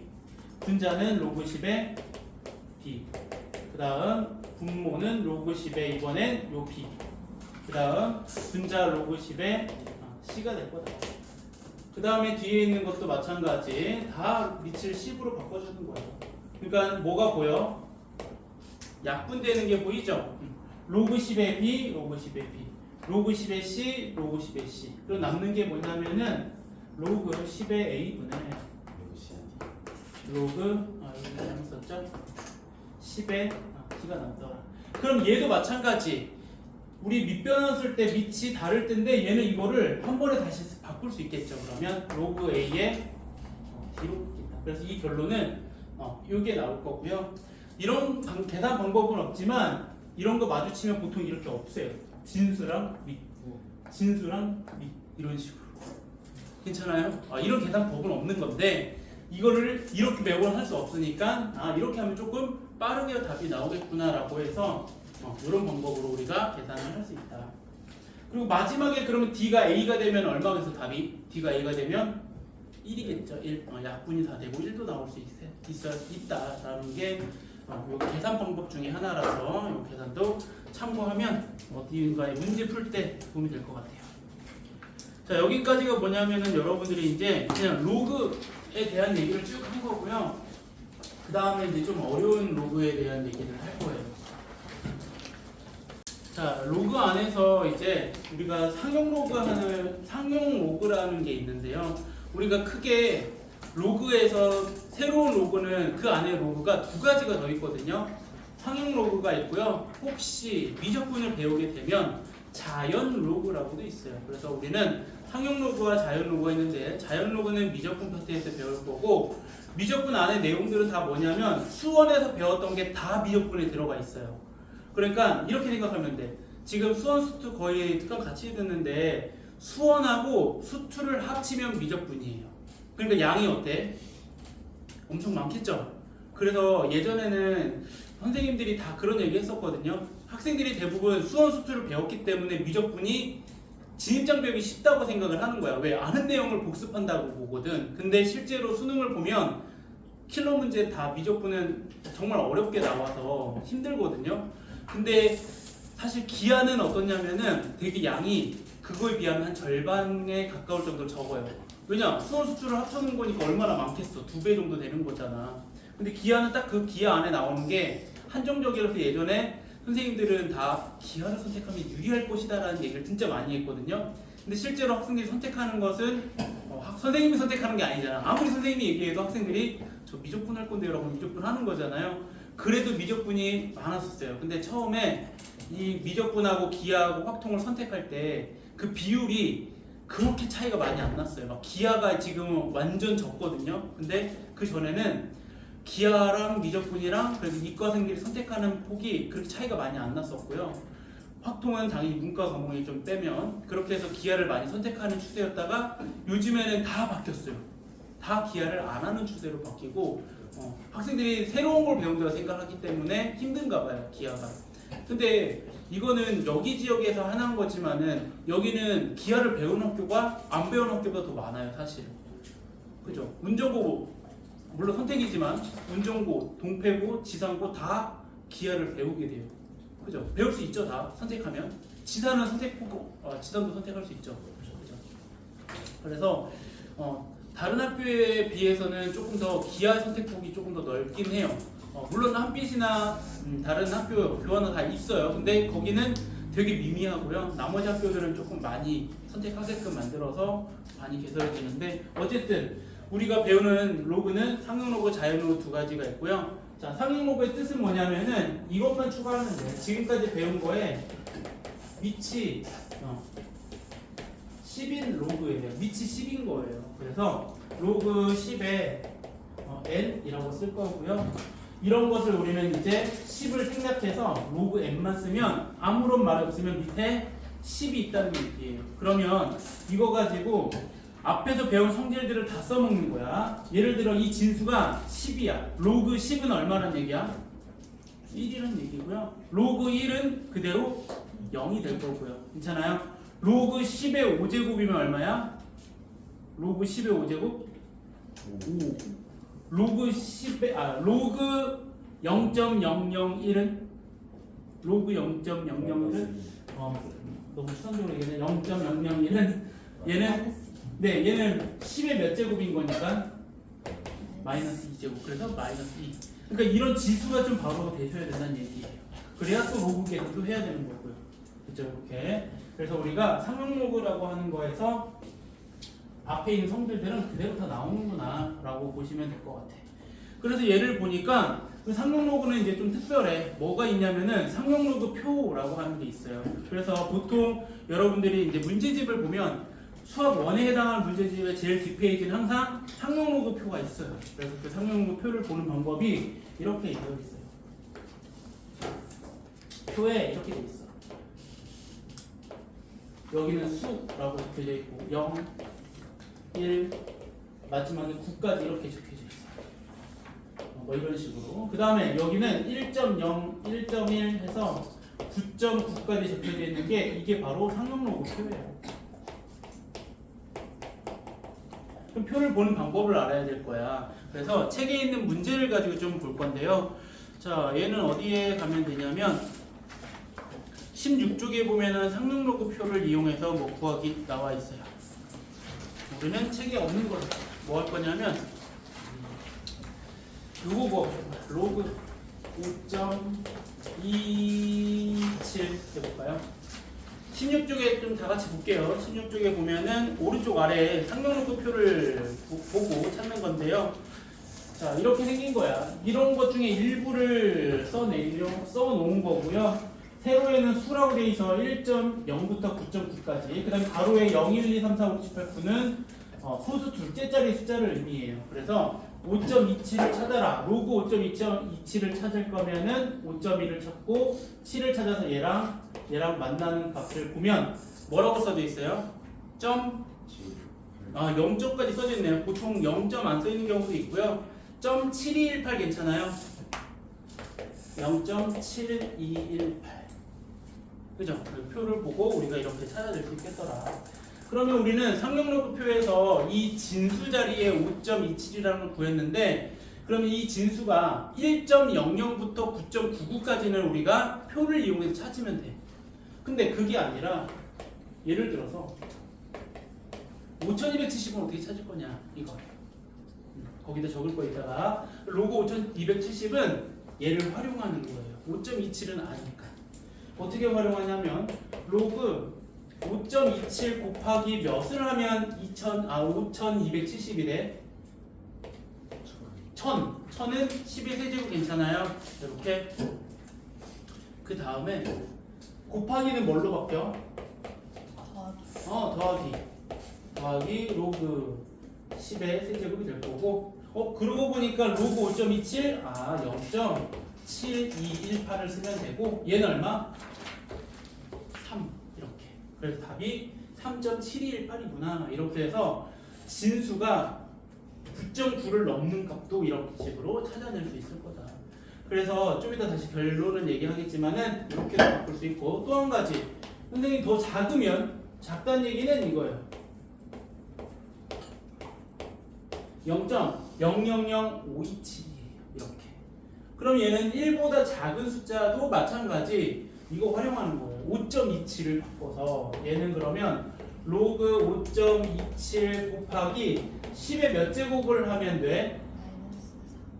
분자는 로그 10의 B, 그 다음 분모는 로그 10의 이번엔 요 B, 그 다음 분자 로그 10의 C가 될 거다. 그 다음에 뒤에 있는 것도 마찬가지 다 밑을 10으로 바꿔주는 거예요. 그러니까 뭐가 보여? 약분되는 게 보이죠? 로그 10의 B, 로그 10의 B, 로그 10의 C, 로그 10의 C. 그리고 남는 게 뭐냐면은 로그 10의 A분의 로그 여기 잘못 썼죠? 10의 C가 남더라. 그럼 얘도 마찬가지. 우리 밑변환 쓸 때 밑이 다를 텐데 얘는 이거를 한 번에 다시 바꿀 수 있겠죠. 그러면 로그 A의 D로 바뀐다. 그래서 이 결론은 이게 나올 거고요. 이런 계산 방법은 없지만 이런 거 마주치면 보통 이렇게 없어요. 진수랑 밑, 진수랑 밑 이런 식으로. 괜찮아요? 이런 계산법은 없는 건데 이거를 이렇게 매번 할 수 없으니까 이렇게 하면 조금 빠르게 답이 나오겠구나라고 해서 이런 방법으로 우리가 계산을 할 수 있다. 그리고 마지막에 그러면 D가 A가 되면 얼마에서 답이? D가 A가 되면 1이겠죠. 1. 약분이 다 되고 1도 나올 수 있다라는 게 요 계산 방법 중에 하나라서 이 계산도 참고하면 어디인가에 문제 풀 때 도움이 될 것 같아요. 자, 여기까지가 뭐냐면은 여러분들이 이제 그냥 로그에 대한 얘기를 쭉 한 거고요. 그 다음에 이제 좀 어려운 로그에 대한 얘기를 할 거예요. 자, 로그 안에서 이제 우리가 상용 로그라는 게 있는데요. 우리가 크게 로그에서 새로운 로그는 그 안에 로그가 두 가지가 더 있거든요. 상용 로그가 있고요. 혹시 미적분을 배우게 되면 자연 로그라고도 있어요. 그래서 우리는 상용 로그와 자연 로그가 있는데 자연 로그는 미적분 파트에서 배울 거고 미적분 안에 내용들은 다 뭐냐면 수원에서 배웠던 게 다 미적분에 들어가 있어요. 그러니까 이렇게 생각하면 돼. 지금 수원 수투 거의 특강 같이 듣는데 수원하고 수투를 합치면 미적분이에요. 그러니까 양이 어때? 엄청 많겠죠? 그래서 예전에는 선생님들이 다 그런 얘기 했었거든요. 학생들이 대부분 수원 수투를 배웠기 때문에 미적분이 진입장벽이 쉽다고 생각을 하는 거야. 왜? 아는 내용을 복습한다고 보거든. 근데 실제로 수능을 보면 킬러 문제 다 미적분은 정말 어렵게 나와서 힘들거든요. 근데 사실 기하는 어떠냐면은 되게 양이 그거에 비하면 한 절반에 가까울 정도로 적어요. 왜냐? 수원 수투를 합쳐놓은 거니까 얼마나 많겠어. 2배 정도 되는 거잖아. 근데 기하는 딱 그 기하 안에 나오는 게 한정적이라서 예전에 선생님들은 다 기하를 선택하면 유리할 것이다 라는 얘기를 진짜 많이 했거든요. 근데 실제로 학생들이 선택하는 것은 선생님이 선택하는 게 아니잖아. 아무리 선생님이 얘기해도 학생들이 저 미적분 할 건데요 라고 미적분 하는 거잖아요. 그래도 미적분이 많았었어요. 근데 처음에 이 미적분하고 기하하고 확통을 선택할 때 그 비율이 그렇게 차이가 많이 안 났어요. 막 기하가 지금 완전 적거든요. 근데 그 전에는 기하랑 미적분이랑 그래도 이과생들이 선택하는 폭이 그렇게 차이가 많이 안 났었고요. 확통은 당연히 문과 과목이 좀 빼면 그렇게 해서 기하를 많이 선택하는 추세였다가 요즘에는 다 바뀌었어요. 다 기하를 안 하는 추세로 바뀌고 학생들이 새로운 걸 배운다고 생각하기 때문에 힘든가 봐요. 기하가. 근데 이거는 여기 지역에서 하나인 거지만은 여기는 기하를 배우는 학교가 안 배우는 학교보다 더 많아요. 사실. 그죠? 운전고 물론 선택이지만 운전고, 동패고, 지상고 다 기하를 배우게 돼요. 그죠? 배울 수 있죠, 다 선택하면. 지산은 지산도 선택할 수 있죠. 그죠? 그래서 다른 학교에 비해서는 조금 더 기하 선택폭이 조금 더 넓긴 해요. 물론 한빛이나 다른 학교 교환은 다 있어요. 근데 거기는 되게 미미하고요. 나머지 학교들은 조금 많이 선택하게끔 만들어서 많이 개설해지는데 어쨌든 우리가 배우는 로그는 상용 로그, 자연 로그 두 가지가 있고요. 자, 상용 로그의 뜻은 뭐냐면은 이것만 추가하면 돼요. 지금까지 배운 거에 밑이 10인 로그예요. 밑이 10인 거예요. 그래서 로그 10에 n이라고 쓸 거고요. 이런 것을 우리는 이제 10을 생략해서 로그 n만 쓰면 아무런 말 없으면 밑에 10이 있다는 게 얘기예요. 그러면 이거 가지고 앞에서 배운 성질들을 다 써먹는 거야. 예를 들어 이 진수가 10이야. 로그 10은 얼마란 얘기야? 1이란 얘기고요. 로그 1은 그대로 0이 될 거고요. 괜찮아요? 로그 10의 5제곱이면 얼마야? 로그 10의 5제곱? 5. 로그 10의 로그 0.001은? 로그 0.001은? 너무 추상적으로 얘기하네. 0.001은 얘는 네, 얘는 10의 몇 제곱인 거니까 마이너스 2제곱. 그래서 마이너스 2. 그러니까 이런 지수가 좀 바로 되셔야 된다는 얘기예요. 그래야 또 로그 계산도 해야 되는 거고요. 그렇죠? 이렇게. 그래서 우리가 상용 로그라고 하는 거에서 앞에 있는 성질들은 그대로 다 나오는구나 라고 보시면 될 것 같아. 그래서 얘를 보니까 그 상용 로그는 이제 좀 특별해. 뭐가 있냐면은 상용 로그 표라고 하는 게 있어요. 그래서 보통 여러분들이 이제 문제집을 보면 수학 1에 해당하는 문제집의 제일 뒷페이지는 항상 상용 로그 표가 있어요. 그래서 그 상용 로그 표를 보는 방법이 이렇게 되어 있어요. 표에 이렇게 되어 있어. 여기는 수라고 적혀져 있고 0, 1, 마지막에 9까지 이렇게 적혀져 있어. 뭐 이런 식으로. 그 다음에 여기는 1.0, 1.1 해서 9.9까지 적혀져 있는 게 이게 바로 상용 로그 표예요. 그럼 표를 보는 방법을 알아야 될 거야. 그래서 책에 있는 문제를 가지고 좀 볼 건데요. 자, 얘는 어디에 가면 되냐면 16쪽에 보면은 상용 로그 표를 이용해서 뭐 구하기 나와 있어요. 우리는 책에 없는 걸 뭐 할 거냐면 요거 뭐 로그 5.27 해볼까요? 16쪽에 좀 다 같이 볼게요. 16쪽에 보면은 오른쪽 아래에 상용 로그 표를 보고 찾는 건데요. 자, 이렇게 생긴 거야. 이런 것 중에 일부를 써놓은 거고요. 세로에는 수라고 돼 있어 1.0부터 9.9까지. 그 다음에 가로에 0, 1, 2, 3, 4, 5, 6, 7, 8, 9는 소수 둘째 자리 숫자를 의미해요. 그래서 5.27을 찾아라. 로그 5.27을 찾을 거면은 5.1을 찾고 7을 찾아서 얘랑 만나는 값을 보면 뭐라고 써져 있어요? 0점까지 써져 있네요. 보통 0점 안 써 있는 경우도 있고요. 0.7218 괜찮아요? 0.7218. 그죠? 그 표를 보고 우리가 이렇게 찾아낼 수 있겠더라. 그러면 우리는 상용 로그 표에서 이 진수 자리에 5.27이라는 걸 구했는데, 그러면 이 진수가 1.00부터 9.99까지는 우리가 표를 이용해서 찾으면 돼. 근데 그게 아니라 예를 들어서 5270은 어떻게 찾을 거냐 이거. 거기다 적을 거에다가 로그 5270은 얘를 활용하는 거예요. 5.27은 아니니까. 어떻게 활용하냐면 로그 5.27 곱하기 몇을 하면 5270이래? 1000은 10의 세제곱 괜찮아요? 이렇게. 그 다음에 곱하기는 뭘로 바뀌어? 더하기 로그 10의 세제곱이 될 거고, 그러고 보니까 로그 5.27 0.7218을 쓰면 되고, 얘는 얼마? 3 이렇게. 그래서 답이 3.7218이구나 이렇게 해서 진수가 9.9를 넘는 값도 이런 식으로 찾아낼 수 있을 거다. 그래서 좀 이따 다시 결론은 얘기하겠지만은 이렇게도 바꿀 수 있고, 또 한 가지 선생님이 더 작으면 작다는 얘기는 이거예요. 0.000527 이렇게. 그럼 얘는 1보다 작은 숫자도 마찬가지 이거 활용하는 거예요. 5.27을 바꿔서 얘는 그러면 로그 5.27 곱하기 10의 몇 제곱을 하면 돼?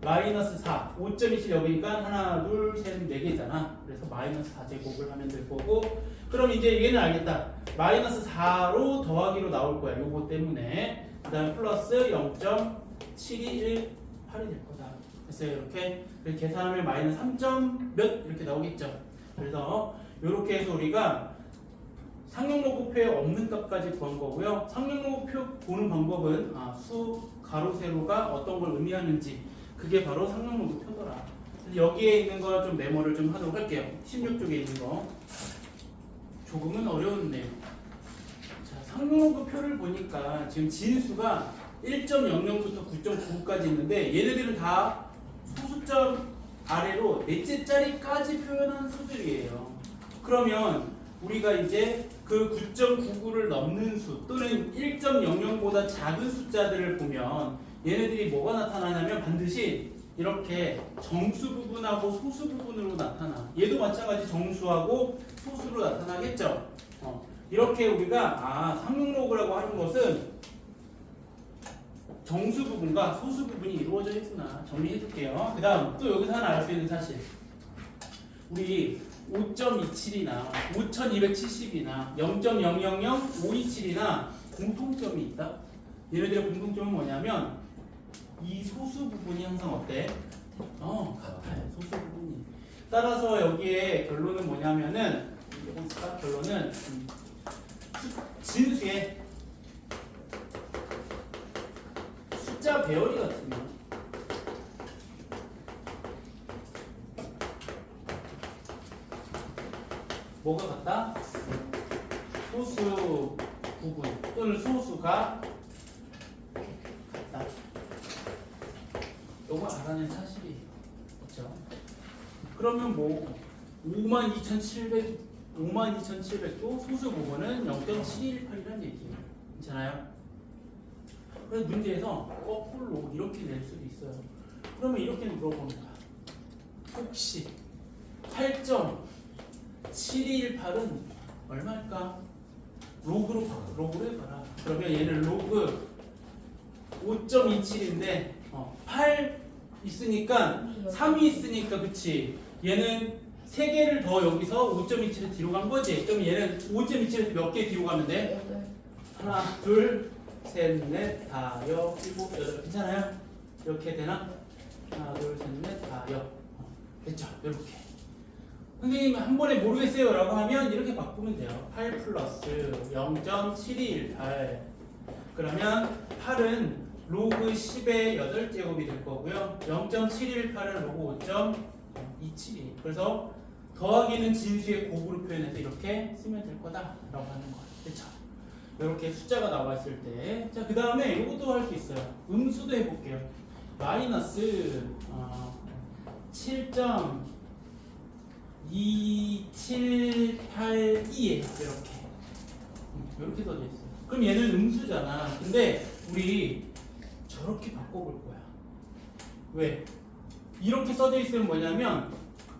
마이너스 4. 5.27 여기니까 하나, 둘, 셋, 4개잖아. 그래서 마이너스 4제곱을 하면 될 거고, 그럼 이제 얘는 알겠다. 마이너스 4로 더하기로 나올 거야. 요거 때문에. 그 다음에 플러스 0.7218이 될 거다. 그래서 이렇게 계산하면 마이너스 3점 몇 이렇게 나오겠죠. 그래서 이렇게 해서 우리가 상용 로그표에 없는 값까지 구한 거고요. 상용 로그표 보는 방법은 수, 가로, 세로가 어떤 걸 의미하는지, 그게 바로 상용 로그표더라. 여기에 있는 거 좀 메모를 좀 하도록 할게요. 16쪽에 있는 거 조금은 어려운 내용. 자, 상용로그 표를 보니까 지금 진수가 1.00부터 9.9까지 있는데 얘네들은 다 소수점 아래로 넷째 자리까지 표현한 수들이에요. 그러면 우리가 이제 그 9.99를 넘는 수 또는 1.00보다 작은 숫자들을 보면 얘네들이 뭐가 나타나냐면 반드시 이렇게 정수 부분하고 소수 부분으로 나타나. 얘도 마찬가지 정수하고 소수로 나타나겠죠. 이렇게 우리가 상용로그라고 하는 것은 정수 부분과 소수 부분이 이루어져 있구나 정리해 줄게요. 그 다음 또 여기서 하나 알 수 있는 사실, 우리 5.27이나 5270이나 0.000527이나 공통점이 있다. 얘네들의 공통점은 뭐냐면 이 소수 부분이 항상 어때? 같아요. 소수 부분이. 따라서 여기에 결론은 뭐냐면은 결론은 진수의 숫자 배열이 같으면 뭐가 같다? 소수 부분 또는 소수가 같다. 요거 알아낸 사실이에요. 그렇죠? 그러면 뭐 52,700도 소수 부분은 0.718이라는 얘기예요. 괜찮아요? 그래서 문제에서 거꾸로 이렇게 낼 수도 있어요. 그러면 이렇게 물어봅니다. 혹시 8.718은 얼마일까? 로그로 해봐라. 그러면 얘는 로그 5.27인데 8 있으니까 3이 있으니까 그치? 얘는 3개를 더 여기서 5.27을 뒤로 간 거지? 그럼 얘는 5.27에서 몇 개 뒤로 가면 돼? 하나, 둘, 셋, 넷, 다, 여, 일곱, 여덟. 괜찮아요? 이렇게 되나? 하나, 둘, 셋, 넷, 다, 여. 됐죠? 이렇게. 선생님 한 번에 모르겠어요 라고 하면 이렇게 바꾸면 돼요. 8 플러스 0.7218. 그러면 8은 로그 10의 8제곱이 될 거고요. 0.718은 로그 5.27이. 그래서 더하기는 진수의 곱으로 표현해서 이렇게 쓰면 될 거다라고 하는 거예요. 그렇죠? 이렇게 숫자가 나와 있을 때. 자, 그 다음에 이것도 할 수 있어요. 음수도 해볼게요. 마이너스 7.2782예요. 이렇게 써져 있어요. 그럼 얘는 음수잖아. 근데 우리 저렇게 바꿔볼 거야. 왜? 이렇게 써져 있으면 뭐냐면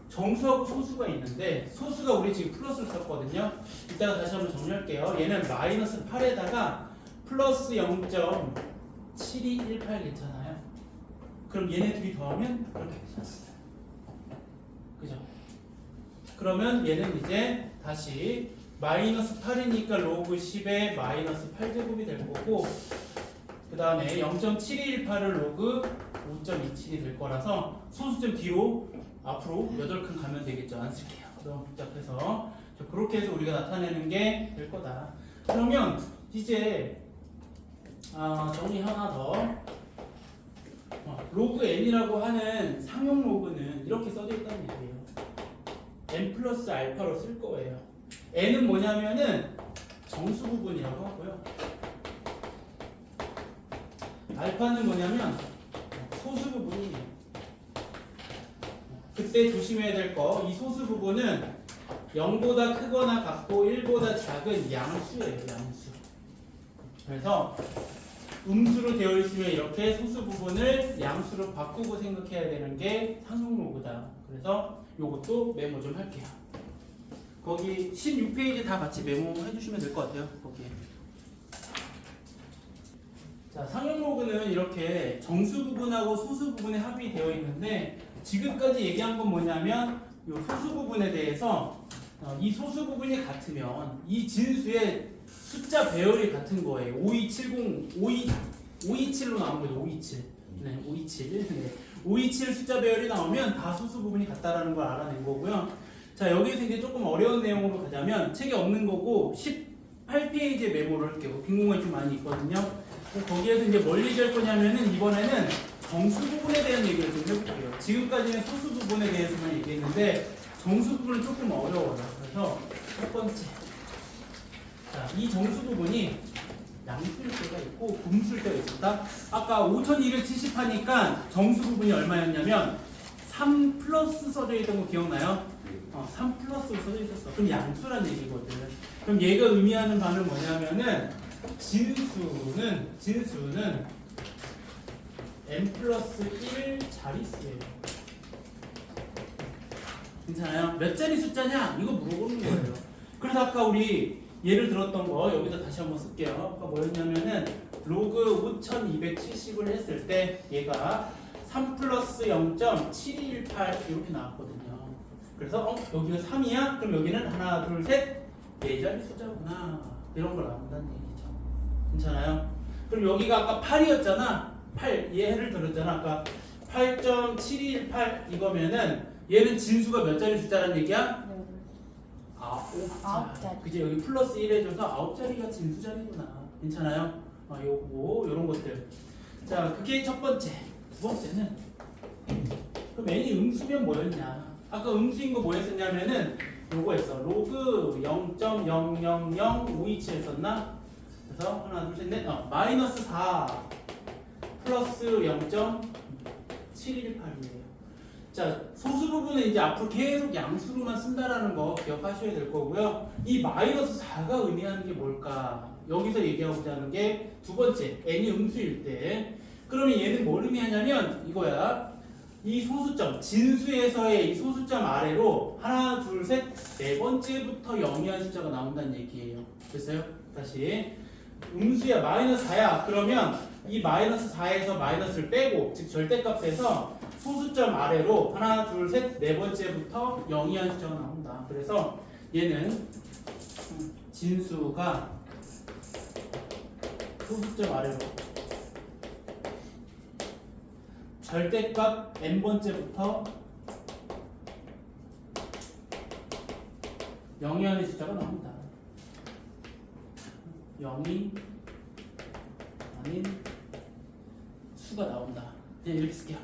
정수하고 소수가 있는데 소수가 우리 지금 플러스를 썼거든요. 이따가 다시 한번 정리할게요. 얘는 마이너스 8에다가 플러스 0.7218 괜찮아요? 그럼 얘네 둘이 더하면 그렇게 되셨어요. 그죠? 그러면 얘는 이제 다시 마이너스 8이니까 로그 10의 마이너스 8제곱이 될 거고, 그 다음에 0.7218을 로그 5.27이 될 거라서 소수점 뒤로 앞으로 8칸 가면 되겠죠. 안 쓸게요. 너무 복잡해서. 그렇게 해서 우리가 나타내는 게 될 거다. 그러면 이제 정리 하나 더. 로그 n이라고 하는 상용 로그는 이렇게 써져 있다는 얘기예요. n 플러스 알파로 쓸 거예요. n은 뭐냐면은 정수 부분이라고 하고요. 알파는 뭐냐면 소수 부분이에요. 그때 조심해야 될 거, 이 소수 부분은 0보다 크거나 같고 1보다 작은 양수예요. 양수. 그래서 음수로 되어 있으면 이렇게 소수 부분을 양수로 바꾸고 생각해야 되는 게 상용 로그다. 그래서 요것도 메모 좀 할게요. 거기 16페이지 다 같이 메모해 주시면 될 것 같아요. 거기에. 자, 상용 로그는 이렇게 정수 부분하고 소수 부분에 합이 되어 있는데, 지금까지 얘기한 건 뭐냐면 이 소수 부분에 대해서 이 소수 부분이 같으면 이 진수의 숫자 배열이 같은 거예요. 527로 나온 거죠. 527. 네, 527. 네. 527 숫자 배열이 나오면 다 소수 부분이 같다라는 걸 알아낸 거고요. 자, 여기서 이제 조금 어려운 내용으로 가자면 책에 없는 거고 18페이지에 메모를 할게요. 빈 공간이 좀 많이 있거든요. 거기에서 이제 뭘 얘기할 거냐면은 이번에는 정수 부분에 대한 얘기를 좀 해볼게요. 지금까지는 소수 부분에 대해서만 얘기했는데 정수 부분은 조금 어려워요. 그래서 첫 번째, 자, 이 정수 부분이 양수일 때가 있고 분수일 때가 있었다. 아까 5270 하니까 정수 부분이 얼마였냐면 3 플러스 써져 있던 거 기억나요? 3 플러스 써져 있었어. 그럼 양수란 얘기거든. 그럼 얘가 의미하는 바는 뭐냐면은 진수는 n 플러스 1 자릿수예요. 괜찮아요? 몇 자리 숫자냐? 이거 물어보는 거예요. 그래서 아까 우리 예를 들었던 거 여기다 다시 한번 쓸게요. 아까 뭐였냐면은 로그 5270을 했을 때 얘가 3 플러스 0.7218 이렇게 나왔거든요. 그래서 여기가 3이야? 그럼 여기는 하나, 둘, 셋, 네 자리 숫자구나. 이런 걸 나온다는 얘기죠. 괜찮아요? 그럼 여기가 아까 8이었잖아. 8. 얘를 들었잖아. 아까 8.7218 이거면은 얘는 진수가 몇 자리 숫자라는 얘기야? 9자리. 그치? 여기 플러스 1 해줘서 9자리가 진수 자리구나. 괜찮아요? 요런 것들. 자, 그게 첫 번째. 두 번째는 그럼 n이 음수면 뭐였냐? 아까 음수인 거 뭐였었냐면은 요거였어. 로그 0.00057 했었나? 그래서 하나, 둘, 셋, 넷. 마이너스 4 플러스 0.718이에요. 자, 소수 부분은 이제 앞으로 계속 양수로만 쓴다라는 거 기억하셔야 될 거고요. 이 마이너스 4가 의미하는 게 뭘까? 여기서 얘기하고자 하는 게 두 번째, n이 음수일 때. 그러면 얘는 뭘 의미하냐면 이거야. 이 소수점, 진수에서의 이 소수점 아래로 하나, 둘, 셋, 네 번째부터 0이한 숫자가 나온다는 얘기예요. 됐어요? 다시. 음수야, 마이너스 4야. 그러면 이 마이너스 4에서 마이너스를 빼고, 즉 절대값에서 소수점 아래로 하나, 둘, 셋, 네 번째부터 0이한 숫자가 나온다. 그래서 얘는 진수가 소수점 아래로 절대값 n번째부터 0이하는 숫자가 나옵니다. 0이 아닌 수가 나온다. 그냥 이렇게 쓸게요.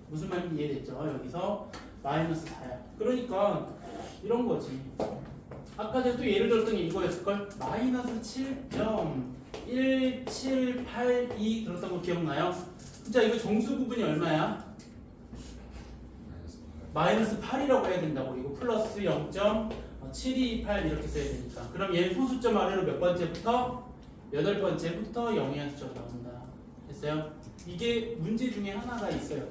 무슨 말인지 이해됐죠? 여기서 마이너스 4야. 그러니까 이런 거지. 아까 전에 또 예를 들었던 게 이거였을걸? 마이너스 7.1782 들었던 거 기억나요? 진짜 이거 정수 부분이 얼마야? 마이너스 8이라고 해야 된다고. 이거 플러스 0.728 이렇게 써야 되니까. 그럼 얘 소수점 아래로 몇 번째부터? 8번째부터 0이한 숫자가 나온다. 됐어요? 이게 문제 중에 하나가 있어요.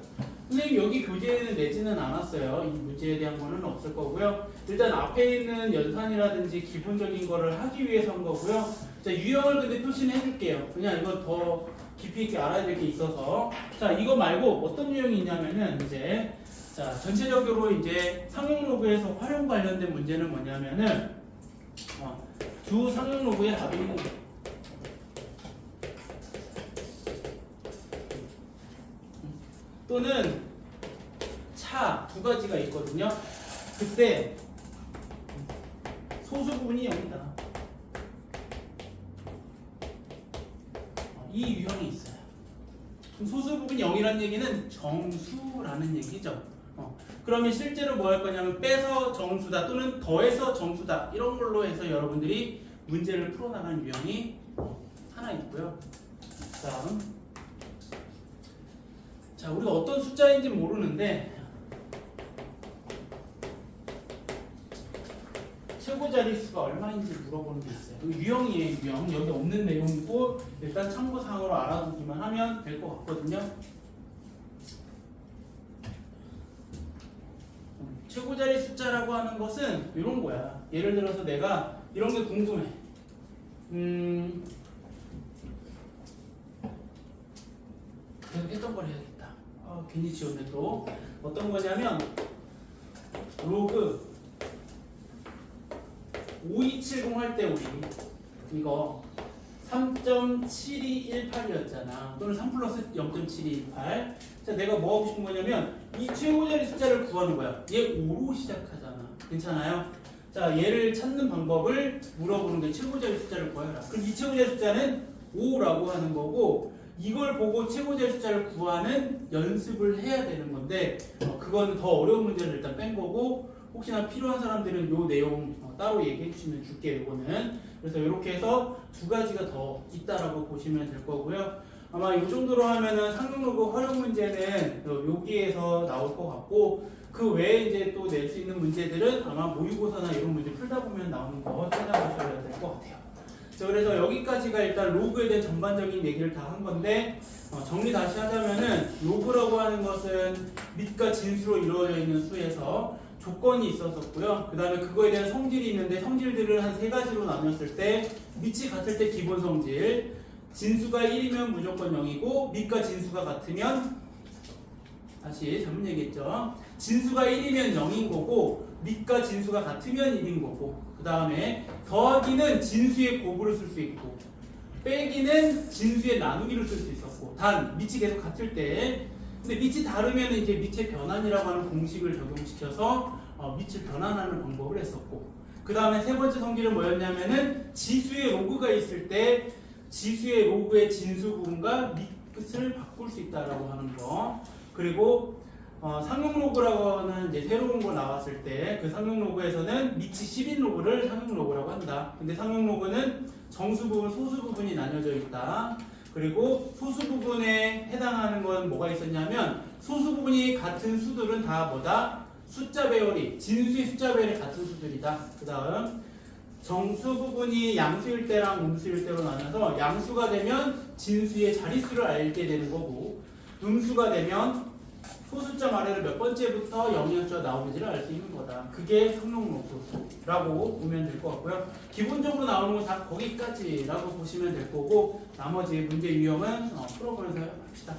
선생님 여기 교재에는 내지는 않았어요. 이 문제에 대한 거는 없을 거고요. 일단 앞에 있는 연산이라든지 기본적인 거를 하기 위해서 한 거고요. 자, 유형을 근데 표시는 해줄게요. 그냥 이거 더 깊이 있게 알아야 될 게 있어서. 자, 이거 말고 어떤 유형이 있냐면은 이제 자, 전체적으로 이제 상용 로그에서 활용 관련된 문제는 뭐냐면은 두 상용 로그의 합이 또는 차 두 가지가 있거든요. 그때 소수 부분이 0이다. 이 유형이 있어요. 그럼 소수 부분이 0이라는 얘기는 정수라는 얘기죠. 그러면 실제로 뭐 할 거냐면 빼서 정수다 또는 더해서 정수다 이런 걸로 해서 여러분들이 문제를 풀어나가는 유형이 하나 있고요. 다음. 자, 우리가 어떤 숫자인지 모르는데 최고 자릿수가 얼마인지 물어보는 게 있어요. 유형이에요, 유형. 여기 없는 내용이고 일단 참고사항으로 알아두기만 하면 될 것 같거든요. 최고 자릿 숫자라고 하는 것은 이런 거야. 예를 들어서 내가 이런 게 궁금해. 계속 했던 걸 해야겠다. 괜히 지웠네 또. 어떤 거냐면 로그 5270 할 때 우리 이거 3.7218이었잖아. 또는 3 플러스 0.728. 자, 내가 뭐 하고 싶은 거냐면 이 최고자리 숫자를 구하는 거야. 얘 5로 시작하잖아. 괜찮아요? 자, 얘를 찾는 방법을 물어보는 게 최고자리 숫자를 구하라. 그럼 이 최고자리 숫자는 5라고 하는 거고 이걸 보고 최고제일 숫자를 구하는 연습을 해야 되는 건데 그거는 더 어려운 문제를 일단 뺀 거고 혹시나 필요한 사람들은 요 내용 따로 얘기해 주시면 줄게요. 이거는 그래서 이렇게 해서 두 가지가 더 있다라고 보시면 될 거고요. 아마 이 정도로 하면은 상용로그 활용 문제는 여기에서 나올 것 같고 그 외에 이제 또 낼 수 있는 문제들은 아마 모의고사나 이런 문제 풀다 보면 나오는 거 찾아보셔야 될 것 같아요. 자, 그래서 여기까지가 일단 로그에 대한 전반적인 얘기를 다 한 건데 정리 다시 하자면은 로그라고 하는 것은 밑과 진수로 이루어져 있는 수에서 조건이 있었었고요. 그 다음에 그거에 대한 성질이 있는데 성질들을 한 세 가지로 나눴을 때 밑이 같을 때 기본 성질, 진수가 1이면 무조건 0이고 밑과 진수가 같으면 다시 잘못 얘기했죠. 진수가 1이면 0인 거고 밑과 진수가 같으면 1인 거고 그 다음에 더하기는 진수의 곱으로 쓸 수 있고 빼기는 진수의 나누기로 쓸 수 있었고 단 밑이 계속 같을 때 근데 밑이 다르면 이제 밑의 변환이라고 하는 공식을 적용시켜서 밑을 변환하는 방법을 했었고 그 다음에 세 번째 성질은 뭐였냐면은 지수의 로그가 있을 때 지수의 로그의 진수 부분과 밑끝을 바꿀 수 있다라고 하는 거 그리고 상용 로그라고 하는 이제 새로운 거 나왔을 때 그 상용 로그에서는 밑이 10인 로그를 상용 로그라고 한다. 근데 상용 로그는 정수 부분, 소수 부분이 나뉘어져 있다. 그리고 소수 부분에 해당하는 건 뭐가 있었냐면 소수 부분이 같은 수들은 다 뭐다? 숫자 배열이 진수의 숫자 배열이 같은 수들이다. 그 다음 정수 부분이 양수일 때랑 음수일 때로 나눠서 양수가 되면 진수의 자릿수를 알게 되는 거고 음수가 되면 소숫자 마레를 몇 번째부터 0이었죠 나오는지를 알 수 있는 거다. 그게 상용 로그라고 보면 될 것 같고요. 기본적으로 나오는 건 다 거기까지라고 보시면 될 거고 나머지 문제 유형은 풀어보면서 합시다.